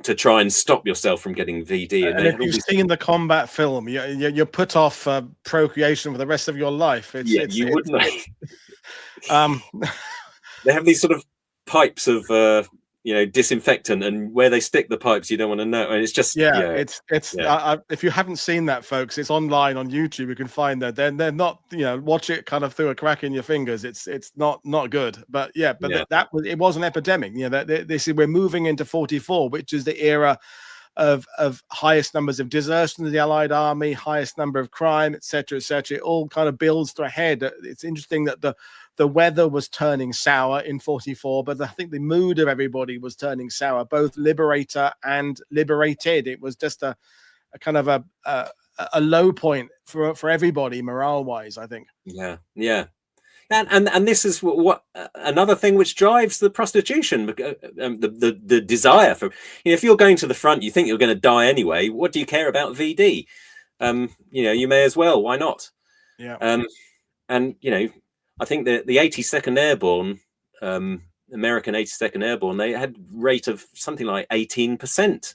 to try and stop yourself from getting VD. And if you've seen the combat film, you're put off procreation for the rest of your life. You wouldn't. They have these sort of pipes of disinfectant, and where they stick the pipes, you don't want to know. And it's just if you haven't seen that, folks, it's online on YouTube. You can find that. They're not watch it kind of through a crack in your fingers. It's not good. But it was an epidemic. We're moving into 44, which is the era of highest numbers of desertion of the Allied army, highest number of crime, etc., etc. It all kind of builds to a head. It's interesting that the weather was turning sour in 44, but I think the mood of everybody was turning sour, both liberator and liberated. It was just a kind of a low point for everybody morale wise, I think. Yeah. And this is what another thing which drives the prostitution, the desire for, if you're going to the front, you think you're going to die anyway. What do you care about VD? You may as well. Why not? Yeah. And I think the 82nd Airborne, American 82nd Airborne, they had rate of something like 18%.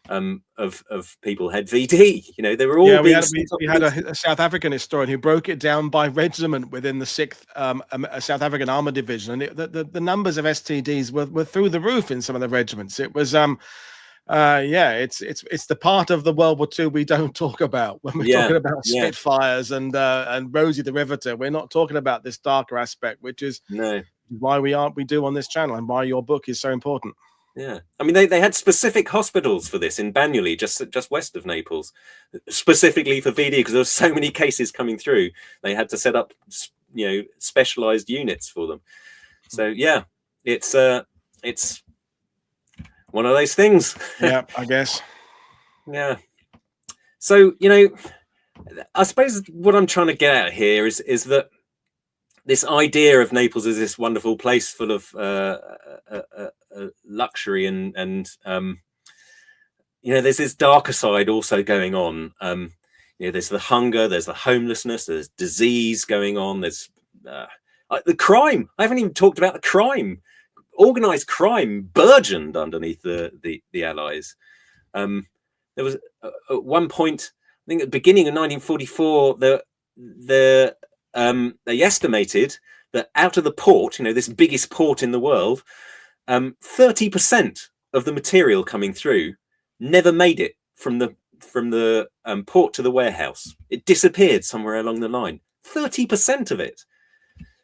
Of people had VD. They were all we had a South African historian who broke it down by regiment within the 6th South African Armored Division, and the numbers of STDs were through the roof in some of the regiments. It was it's the part of the World War II we don't talk about when we're talking about Spitfires and Rosie the Riveter. We're not talking about this darker aspect, which is why we do on this channel, and why your book is so important. Yeah, I mean, they had specific hospitals for this in Bagnoli, just west of Naples, specifically for VD, because there were so many cases coming through. They had to set up, specialized units for them. So yeah, it's one of those things. Yeah, I guess. Yeah. So I suppose what I'm trying to get at here is that this idea of Naples as this wonderful place full of luxury and there's this darker side also going on. There's the hunger, there's the homelessness, there's disease going on, there's the crime. I haven't even talked about the crime. Organized crime burgeoned underneath the Allies. There was at one point, I think at the beginning of 1944, they estimated that out of the port, this biggest port in the world, 30% of the material coming through never made it from the port to the warehouse. It disappeared somewhere along the line. 30% of it.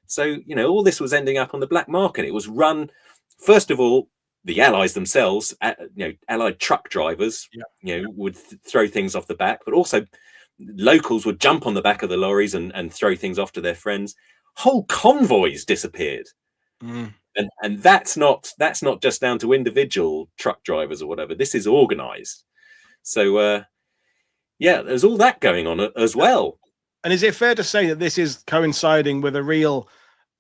So all this was ending up on the black market. It was run, first of all, the Allies themselves, Allied truck drivers, would throw things off the back, but also locals would jump on the back of the lorries and throw things off to their friends. Whole convoys disappeared. And that's not just down to individual truck drivers or whatever. This is organized. So there's all that going on as well. And is it fair to say that this is coinciding with a real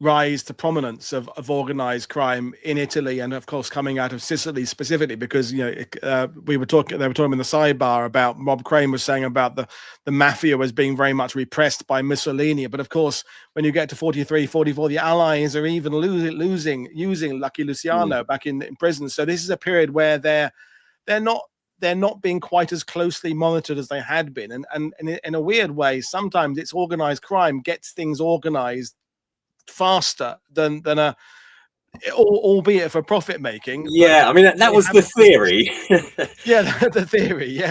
rise to prominence of organized crime in Italy, and of course coming out of Sicily specifically? Because they were talking in the sidebar about Rob Crane was saying about the mafia was being very much repressed by Mussolini, but of course when you get to 43, 44, the Allies are even using Lucky Luciano back in prison. So this is a period where they're not being quite as closely monitored as they had been, and in a weird way, sometimes it's organized crime gets things organized faster than albeit for profit making. I mean that was the theory. The theory.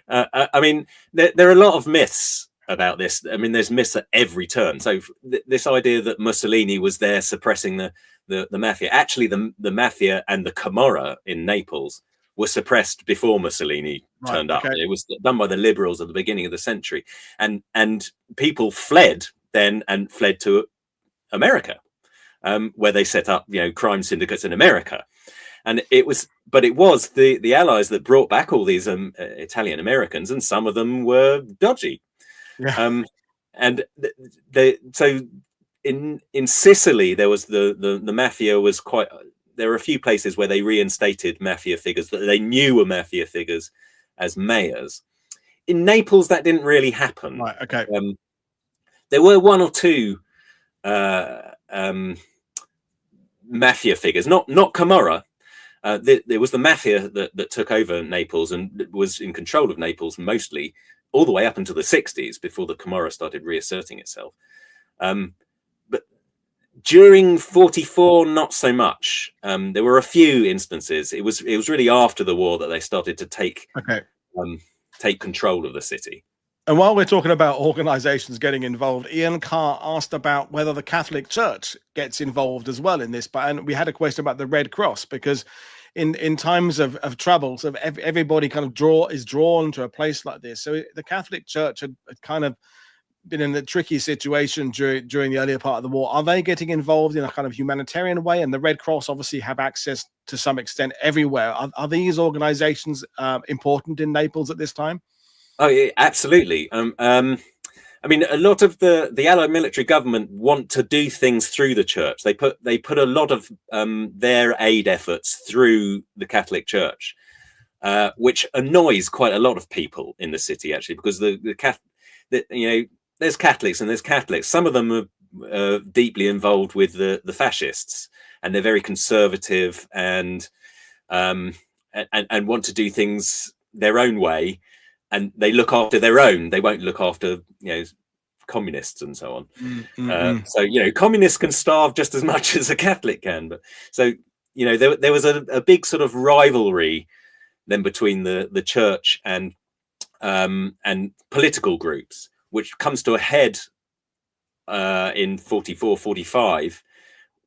I mean there are a lot of myths about this. I mean there's myths at every turn. So this idea that Mussolini was there suppressing the mafia, actually the mafia and the Camorra in Naples were suppressed before Mussolini turned up. It was done by the liberals at the beginning of the century, and people fled then and fled to America, where they set up crime syndicates in America. And it was the Allies that brought back all these Italian Americans, and some of them were dodgy. And so in Sicily there was the mafia was quite. There were a few places where they reinstated mafia figures that they knew were mafia figures as mayors. In Naples, that didn't really happen. Right. Okay. There were one or two mafia figures, not Camorra. There was the mafia that took over Naples and was in control of Naples mostly all the way up until the 60s before the Camorra started reasserting itself. But during 44, not so much. There were a few instances. It was really after the war that they started to take control of the city. And while we're talking about organizations getting involved, Ian Carr asked about whether the Catholic Church gets involved as well in this. And we had a question about the Red Cross, because in times of trouble. So everybody kind of is drawn to a place like this. So the Catholic Church had kind of been in a tricky situation during the earlier part of the war. Are they getting involved in a kind of humanitarian way? And the Red Cross obviously have access to some extent everywhere. Are these organizations important in Naples at this time? Oh, yeah, absolutely. I mean, a lot of the Allied military government want to do things through the church. They put a lot of their aid efforts through the Catholic Church, which annoys quite a lot of people in the city, actually, because there's Catholics and there's Catholics. Some of them are deeply involved with the fascists, and they're very conservative and want to do things their own way. And they look after their own. They won't look after, communists and so on. So, communists can starve just as much as a Catholic can. But so, there was a big sort of rivalry then between the church and political groups, which comes to a head in 44, 45,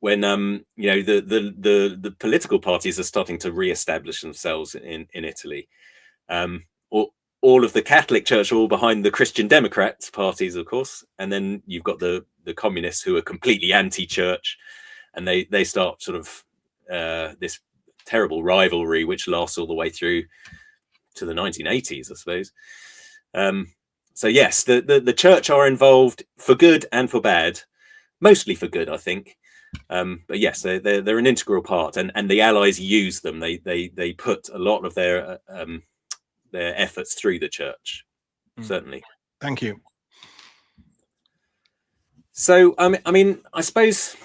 when the political parties are starting to re-establish themselves in Italy. All of the Catholic Church are all behind the Christian Democrats parties, of course, and then you've got the communists who are completely anti-church, and they start sort of this terrible rivalry which lasts all the way through to the 1980s, I suppose. So yes, the church are involved for good and for bad, mostly for good, I think. But yes, they're an integral part, and the Allies use them. They put a lot of their efforts through the church, certainly. Thank you. So I mean, I suppose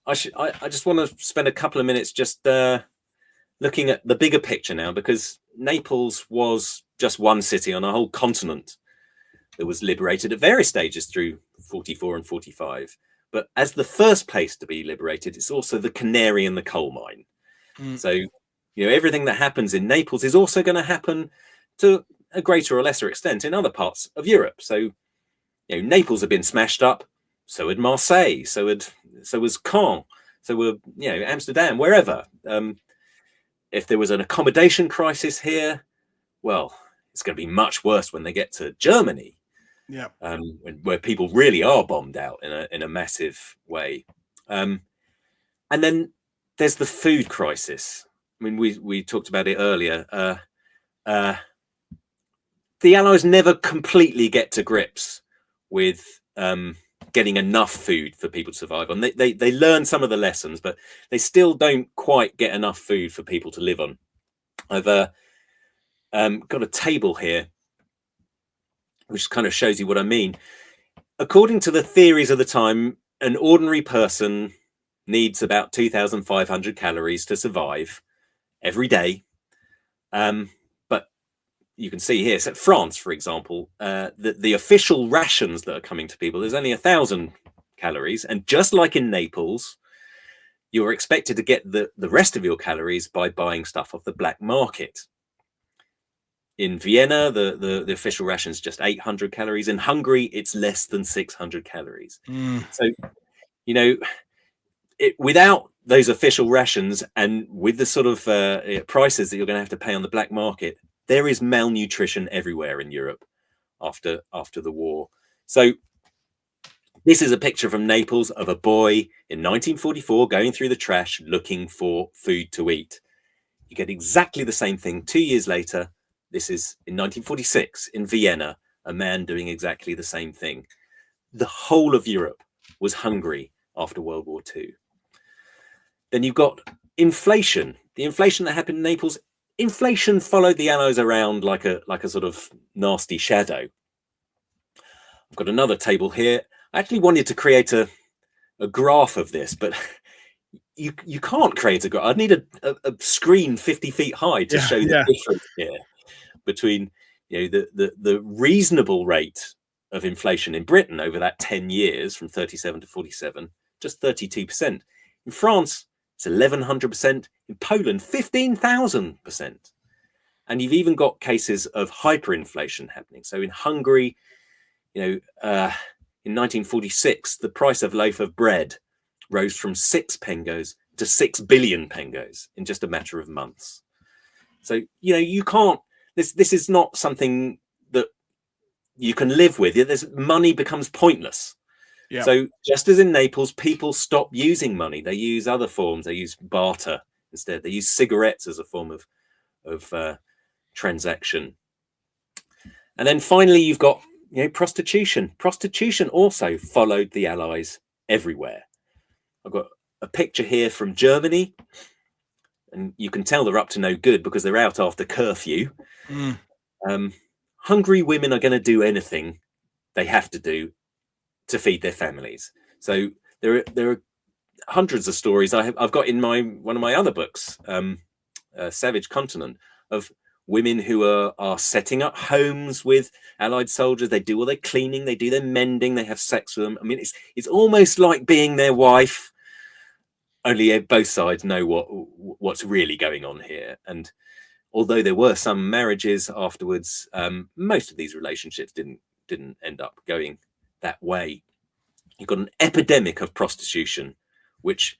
I just want to spend a couple of minutes just looking at the bigger picture now, because Naples was just one city on a whole continent that was liberated at various stages through 44 and 45. But as the first place to be liberated, it's also the canary in the coal mine. So everything that happens in Naples is also going to happen to a greater or lesser extent in other parts of Europe. So, Naples had been smashed up. So had Marseille. So was Caen. So were Amsterdam, wherever. If there was an accommodation crisis here, well, it's going to be much worse when they get to Germany. Yeah. Where people really are bombed out in a massive way. And then there's the food crisis. I mean, we talked about it earlier. The Allies never completely get to grips with getting enough food for people to survive on. They learn some of the lessons, but they still don't quite get enough food for people to live on. I've got a table here which kind of shows you what I mean. According to the theories of the time, an ordinary person needs about 2,500 calories to survive every day. But you can see here, so France, for example, the official rations that are coming to people, there's only 1,000 calories. And just like in Naples, you're expected to get the rest of your calories by buying stuff off the black market. In Vienna, the official ration is just 800 calories. In Hungary, it's less than 600 calories. So, without those official rations and with the sort of prices that you're going to have to pay on the black market, there is malnutrition everywhere in Europe after the war. So this is a picture from Naples of a boy in 1944 going through the trash looking for food to eat. You get exactly the same thing 2 years later. This is in 1946 in Vienna, a man doing exactly the same thing. The whole of Europe was hungry after World War II. Then you've got inflation. The inflation that happened in Naples, inflation followed the Allies around like a sort of nasty shadow. I've got another table here. I actually wanted to create a graph of this, but you can't create a graph. I'd need a screen 50 feet high to show the difference here between the reasonable rate of inflation in Britain over that 10 years from 37 to 47, just 32%. In France, it's 1,100%. In Poland, 15,000%. And you've even got cases of hyperinflation happening. So in Hungary, in 1946, the price of a loaf of bread rose from 6 pengos to 6 billion pengos in just a matter of months. So, you know, you can't, this is not something that you can live with. Money becomes pointless. Yep. So just as in Naples, people stop using money. They use other forms. They use barter instead. They use cigarettes as a form of transaction. And then finally, you've got, you know, prostitution. Prostitution also followed the Allies everywhere. I've got a picture here from Germany, and you can tell they're up to no good because they're out after curfew. Hungry women are going to do anything they have to do to feed their families. So there are hundreds of stories I've got in one of my other books, Savage Continent, of women who are setting up homes with Allied soldiers. They do all their cleaning, they do their mending, they have sex with them. I mean, it's almost like being their wife, only both sides know what's really going on here. And although there were some marriages afterwards, most of these relationships didn't end up going that way. You've got an epidemic of prostitution, which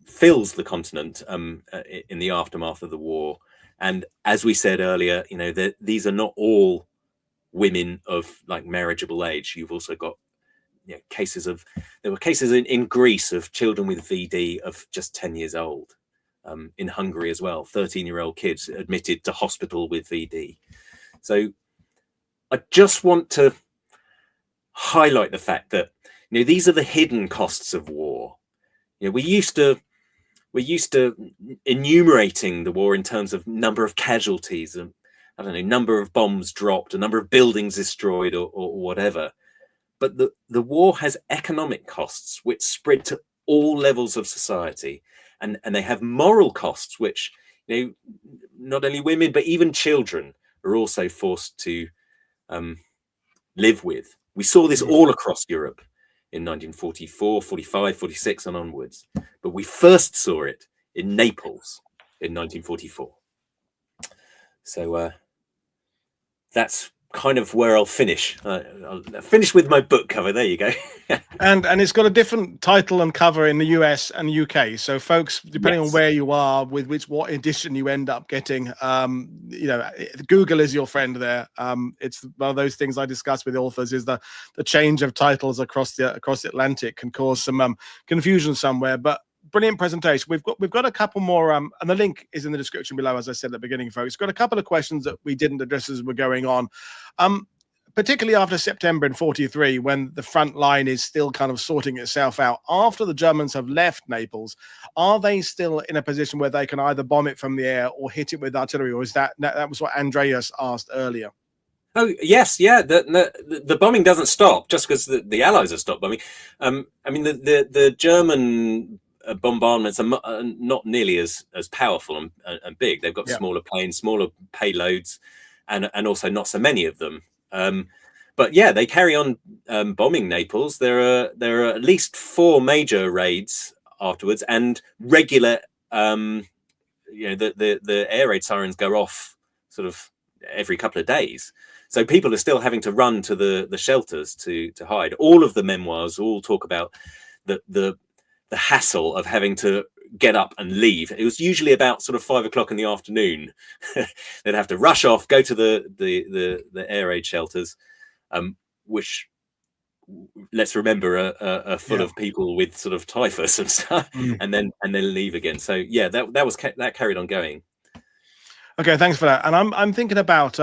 fills the continent in the aftermath of the war. And as we said earlier, you know, these are not all women of like marriageable age. You've also got, you know, there were cases in Greece of children with VD of just 10 years old. In Hungary as well, 13-year-old kids admitted to hospital with VD. So I just want to highlight the fact that, you know, these are the hidden costs of war. You know, we're used to enumerating the war in terms of number of casualties and, I don't know, number of bombs dropped, a number of buildings destroyed, or whatever. But the war has economic costs which spread to all levels of society, and they have moral costs which, you know, not only women but even children are also forced to live with. We saw this all across Europe in 1944, 45, 46 and onwards. But we first saw it in Naples in 1944. So that's kind of where I'll finish. I'll finish with my book cover. There you go. and it's got a different title and cover in the US and UK. So folks, depending on where you are, with what edition you end up getting, you know, Google is your friend there. It's one of those things I discuss with authors, is the change of titles across the Atlantic can cause some confusion somewhere. But brilliant presentation. We've got a couple more, and the link is in the description below, as I said at the beginning, folks. Got a couple of questions that we didn't address as we're going on, particularly after September in 43, when the front line is still kind of sorting itself out. After the Germans have left Naples, are they still in a position where they can either bomb it from the air or hit it with artillery, or is that was what Andreas asked earlier? Oh yes, yeah. The bombing doesn't stop just because the Allies have stopped bombing. I mean, the German bombardments are not nearly as powerful and big. They've got smaller planes, smaller payloads, and also not so many of them. But yeah, they carry on bombing Naples. There are at least 4 major raids afterwards, and regular. You know, the air raid sirens go off sort of every couple of days. So people are still having to run to the shelters to hide. All of the memoirs all talk about the hassle of having to get up and leave. It was usually about sort of 5 o'clock in the afternoon. They'd have to rush off, go to the air raid shelters, which, let's remember, are full of people with sort of typhus and stuff, and then leave again. So yeah, that carried on going. Okay, thanks for that. And I'm thinking about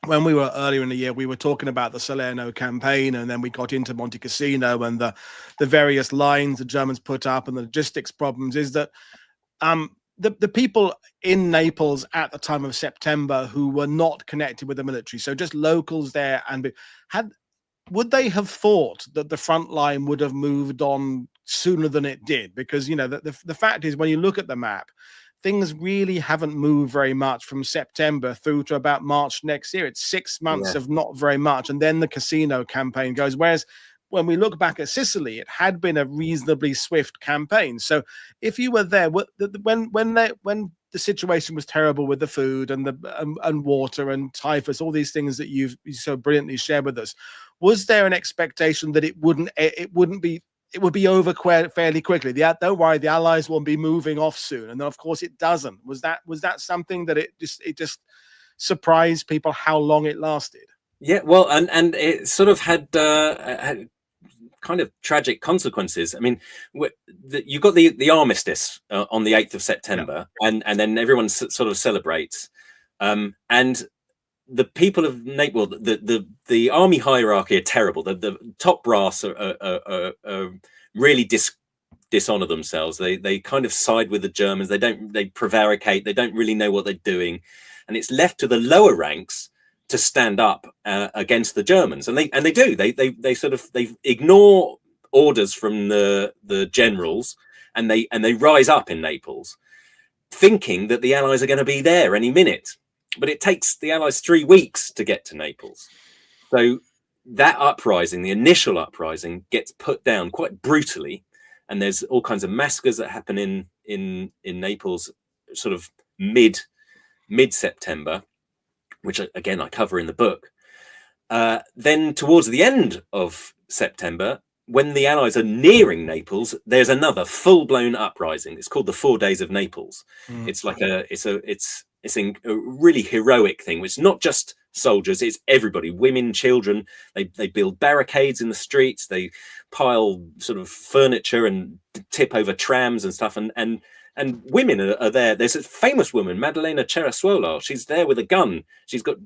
when we were earlier in the year, we were talking about the Salerno campaign, and then we got into Monte Cassino and the various lines the Germans put up and the logistics problems. Is that the people in Naples at the time of September who were not connected with the military, so just locals there, and would they have thought that the front line would have moved on sooner than it did? Because, you know, the fact is, when you look at the map, things really haven't moved very much from September through to about March next year. It's 6 months of not very much. And then the Cassino campaign goes. Whereas when we look back at Sicily, it had been a reasonably swift campaign. So if you were there, when the situation was terrible with the food and and water and typhus, all these things that you so brilliantly shared with us, was there an expectation that it wouldn't be it would be over fairly quickly. Don't worry, the Allies will be moving off soon. And then, of course, it doesn't. Was that something that it just surprised people how long it lasted? Yeah, well, and it sort of had kind of tragic consequences. I mean, you got the armistice on the 8th of September, and then everyone sort of celebrates. And the people of Naples, the army hierarchy are terrible. The top brass are really dishonor themselves. They kind of side with the Germans. They prevaricate. They don't really know what they're doing, and it's left to the lower ranks to stand up against the Germans, and they do. They ignore orders from the generals, and they rise up in Naples, thinking that the Allies are going to be there any minute. But it takes the Allies 3 weeks to get to Naples. So that uprising, the initial uprising, gets put down quite brutally, and there's all kinds of massacres that happen in Naples, sort of mid-September, which again I cover in the book. Then towards the end of September, when the Allies are nearing Naples, there's another full-blown uprising. It's called the 4 Days of Naples. It's like it's a really heroic thing. It's not just soldiers, it's everybody, women, children. They build barricades in the streets, they pile sort of furniture and tip over trams and stuff, and women are there. There's a famous woman, Maddalena Cerasuolo. She's there with a gun. She's got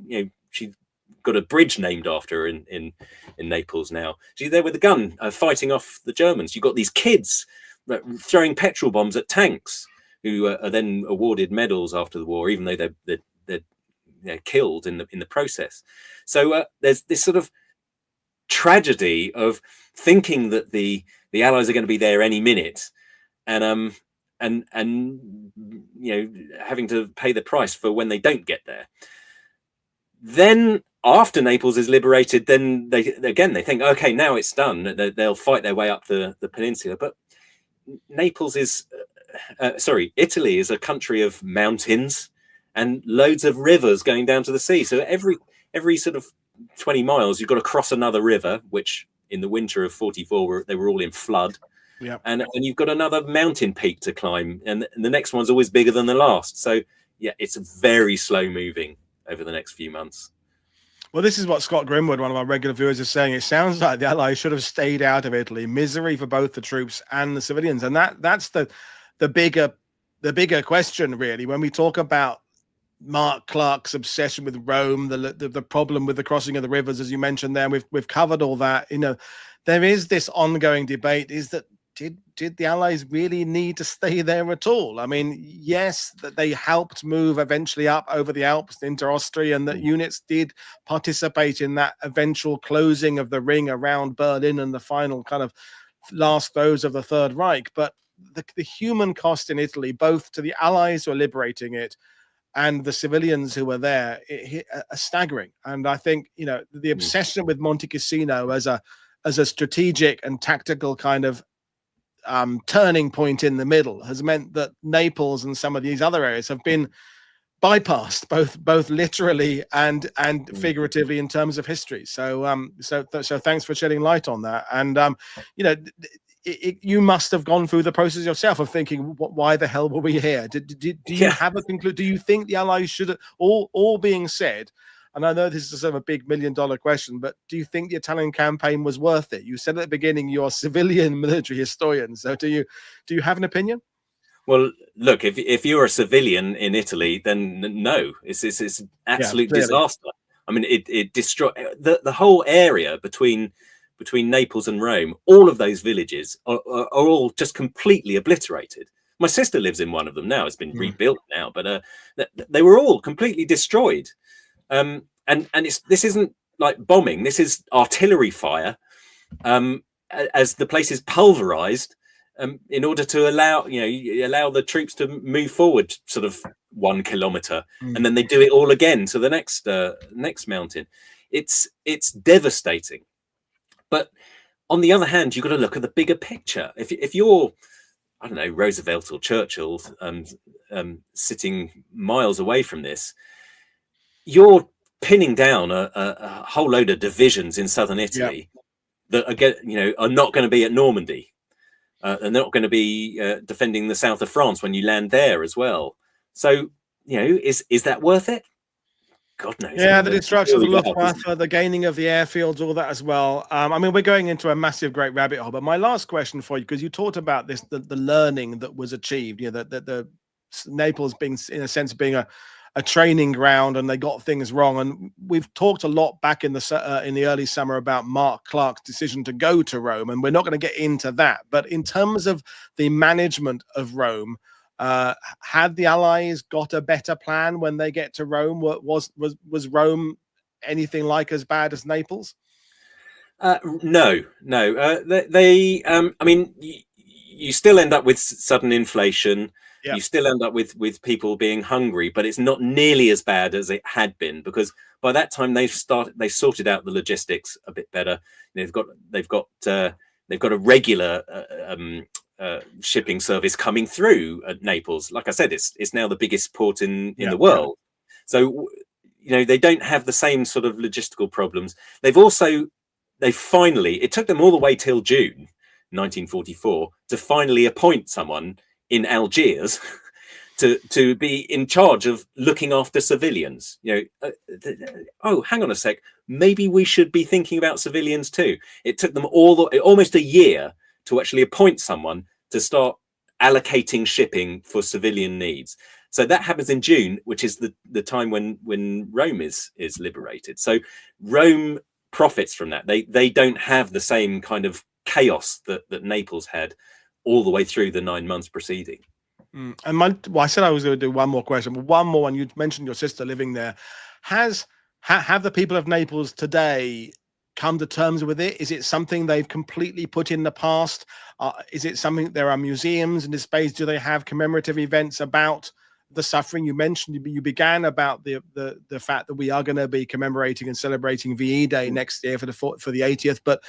a bridge named after her in Naples now. She's there with a gun, fighting off the Germans. You've got these kids throwing petrol bombs at tanks, who are then awarded medals after the war, even though they're killed in the process. So there's this sort of tragedy of thinking that the Allies are going to be there any minute, and having to pay the price for when they don't get there. Then after Naples is liberated, then they think, okay, now it's done. They'll fight their way up the peninsula. But Naples is Italy is a country of mountains and loads of rivers going down to the sea. So every sort of 20 miles, you've got to cross another river, which in the winter of 44, they were all in flood. Yeah. And you've got another mountain peak to climb. And the next one's always bigger than the last. So, yeah, it's very slow moving over the next few months. Well, this is what Scott Grimwood, one of our regular viewers, is saying. It sounds like the Allies should have stayed out of Italy. Misery for both the troops and the civilians. And that's the bigger question, really, when we talk about Mark Clark's obsession with Rome, the problem with the crossing of the rivers, as you mentioned there. We've covered all that. There is this ongoing debate: is that did the Allies really need to stay there at all? I mean, yes, that they helped move eventually up over the Alps into Austria, and that units did participate in that eventual closing of the ring around Berlin and the final kind of last throes of the Third Reich. But the human cost in Italy, both to the Allies who are liberating it and the civilians who were there, are staggering. And I think the obsession with Monte Cassino as a strategic and tactical kind of turning point in the middle has meant that Naples and some of these other areas have been bypassed, both literally and figuratively in terms of history. So thanks for shedding light on that. And you must have gone through the process yourself of thinking, why the hell were we here? Do you have a conclusion? Do you think the Allies should have, all being said, and I know this is sort of a big $1 million question, but do you think the Italian campaign was worth it? You said at the beginning you're a civilian military historian, so do you have an opinion? Well, look, if you're a civilian in Italy, then no, it's absolute disaster. I mean, it destroyed the whole area between Naples and Rome. All of those villages are all just completely obliterated. My sister lives in one of them now. It's been rebuilt now, but they were all completely destroyed. And this isn't like bombing. This is artillery fire, as the place is pulverized, in order to allow the troops to move forward sort of 1 kilometer, and then they do it all again to the next mountain. It's devastating. But on the other hand, you've got to look at the bigger picture. If you're, I don't know, Roosevelt or Churchill, sitting miles away from this, you're pinning down a whole load of divisions in southern Italy that are not going to be at Normandy. and they're not going to be defending the south of France when you land there as well. So, is that worth it? God knows. Yeah, the destruction of the Luftwaffe, the gaining of the airfields, all that as well. I mean, we're going into a massive, great rabbit hole. But my last question for you, because you talked about this, the learning that was achieved, the Naples being, in a sense, being a training ground, and they got things wrong. And we've talked a lot back in the early summer about Mark Clark's decision to go to Rome, and we're not going to get into that. But in terms of the management of Rome, had the Allies got a better plan when they get to Rome? Was Rome anything like as bad as Naples? No. I mean, you still end up with sudden inflation. Yep. You still end up with people being hungry, but it's not nearly as bad as it had been, because by that time they've sorted out the logistics a bit better. They've got a regular shipping service coming through at Naples. Like I said, it's now the biggest port in the world. So they don't have the same sort of logistical problems. They finally, it took them all the way till June 1944 to finally appoint someone in Algiers to be in charge of looking after civilians. Oh, hang on a sec, maybe we should be thinking about civilians too. It took them almost a year to actually appoint someone to start allocating shipping for civilian needs. So that happens in June, which is the time when Rome is liberated. So Rome profits from that. They don't have the same kind of chaos that Naples had all the way through the 9 months preceding. And I said I was going to do one more question, but one more. And you mentioned your sister living there. Have the people of Naples today come to terms with it? Is it something they've completely put in the past? Is it something, there are museums in this space? Do they have commemorative events about the suffering? You mentioned, you began about the fact that we are going to be commemorating and celebrating VE Day next year for the 80th. But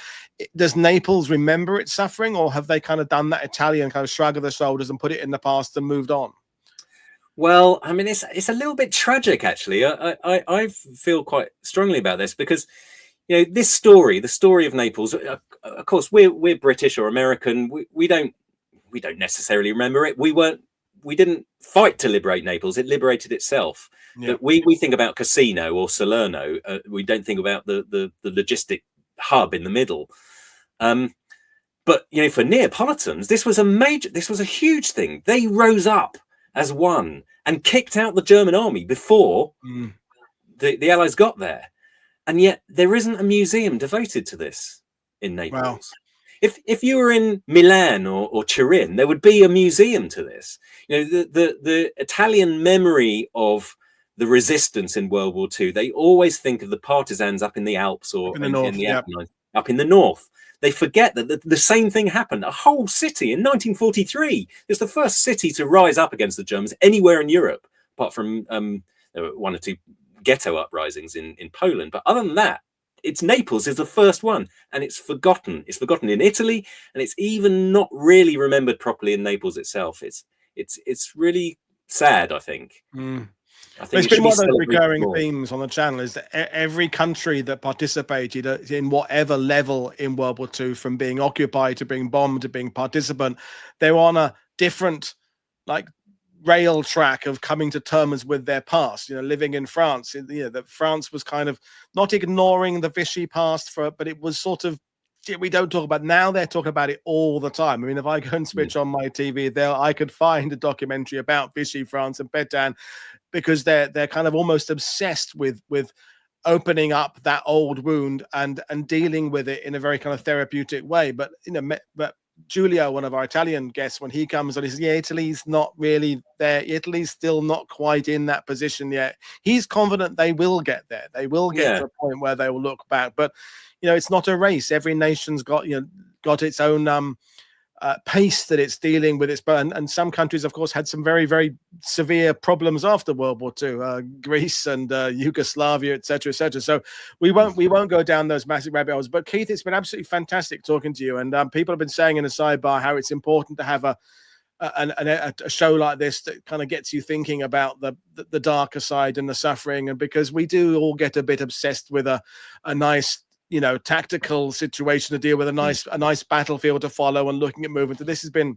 does Naples remember its suffering, or have they kind of done that Italian kind of shrug of the shoulders and put it in the past and moved on? Well, I mean, it's a little bit tragic, actually. I feel quite strongly about this because, this story, the story of Naples, of course, we're British or American. We don't necessarily remember it. We didn't fight to liberate Naples. It liberated itself. Yeah. But we think about Cassino or Salerno. We don't think about the logistic hub in the middle. But, for Neapolitans, this was a huge thing. They rose up as one and kicked out the German army before the Allies got there. And yet there isn't a museum devoted to this in Naples. Wow. If you were in Milan or Turin, there would be a museum to this. The Italian memory of the resistance in World War II, they always think of the partisans up in the Alps or in the Apennines, up in the north. They forget that the same thing happened. A whole city in 1943. It was the first city to rise up against the Germans anywhere in Europe, apart from there were one or two ghetto uprisings in Poland. But other than that, Naples is the first one, and it's forgotten. It's forgotten in Italy, and it's even not really remembered properly in Naples itself. It's really sad, I think. I think it's been one of those recurring themes on the channel, is that every country that participated in whatever level in World War II, from being occupied to being bombed to being participant, they're on a different rail track of coming to terms with their past. Living in France, that France was kind of not ignoring the Vichy past but it was sort of, we don't talk about now. They're talking about it all the time. I mean, if I go and switch on my TV there, I could find a documentary about Vichy France and Pétain, because they're kind of almost obsessed with opening up that old wound and dealing with it in a very kind of therapeutic way. But but Giulio, one of our Italian guests, when he comes on, he says, Italy's not really there. Italy's still not quite in that position yet. He's confident they will get there. They will get to a point where they will look back. But, it's not a race. Every nation's got its own pace that it's dealing with. And some countries, of course, had some very, very severe problems after World War II, Greece and Yugoslavia, etc., etc. So we won't go down those massive rabbit holes. But Keith, it's been absolutely fantastic talking to you. And people have been saying in the sidebar how it's important to have a show like this that kind of gets you thinking about the darker side and the suffering. And because we do all get a bit obsessed with a nice you know, tactical situation to deal with, a nice battlefield to follow, and looking at movement. This has been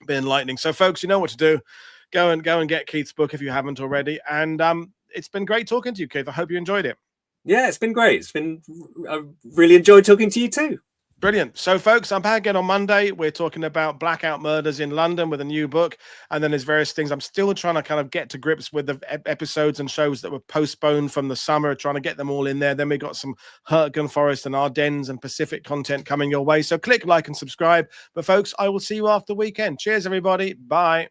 enlightening. So folks, you know what to do. Go and get Keith's book if you haven't already. And it's been great talking to you, Keith. I hope you enjoyed it. Yeah, it's been great. I really enjoyed talking to you too. Brilliant. So folks, I'm back again on Monday. We're talking about blackout murders in London with a new book, and then there's various things. I'm still trying to kind of get to grips with the episodes and shows that were postponed from the summer, trying to get them all in there. Then we got some Hurtgen Forest and Ardennes and Pacific content coming your way. So click like and subscribe. But folks, I will see you after the weekend. Cheers, everybody. Bye.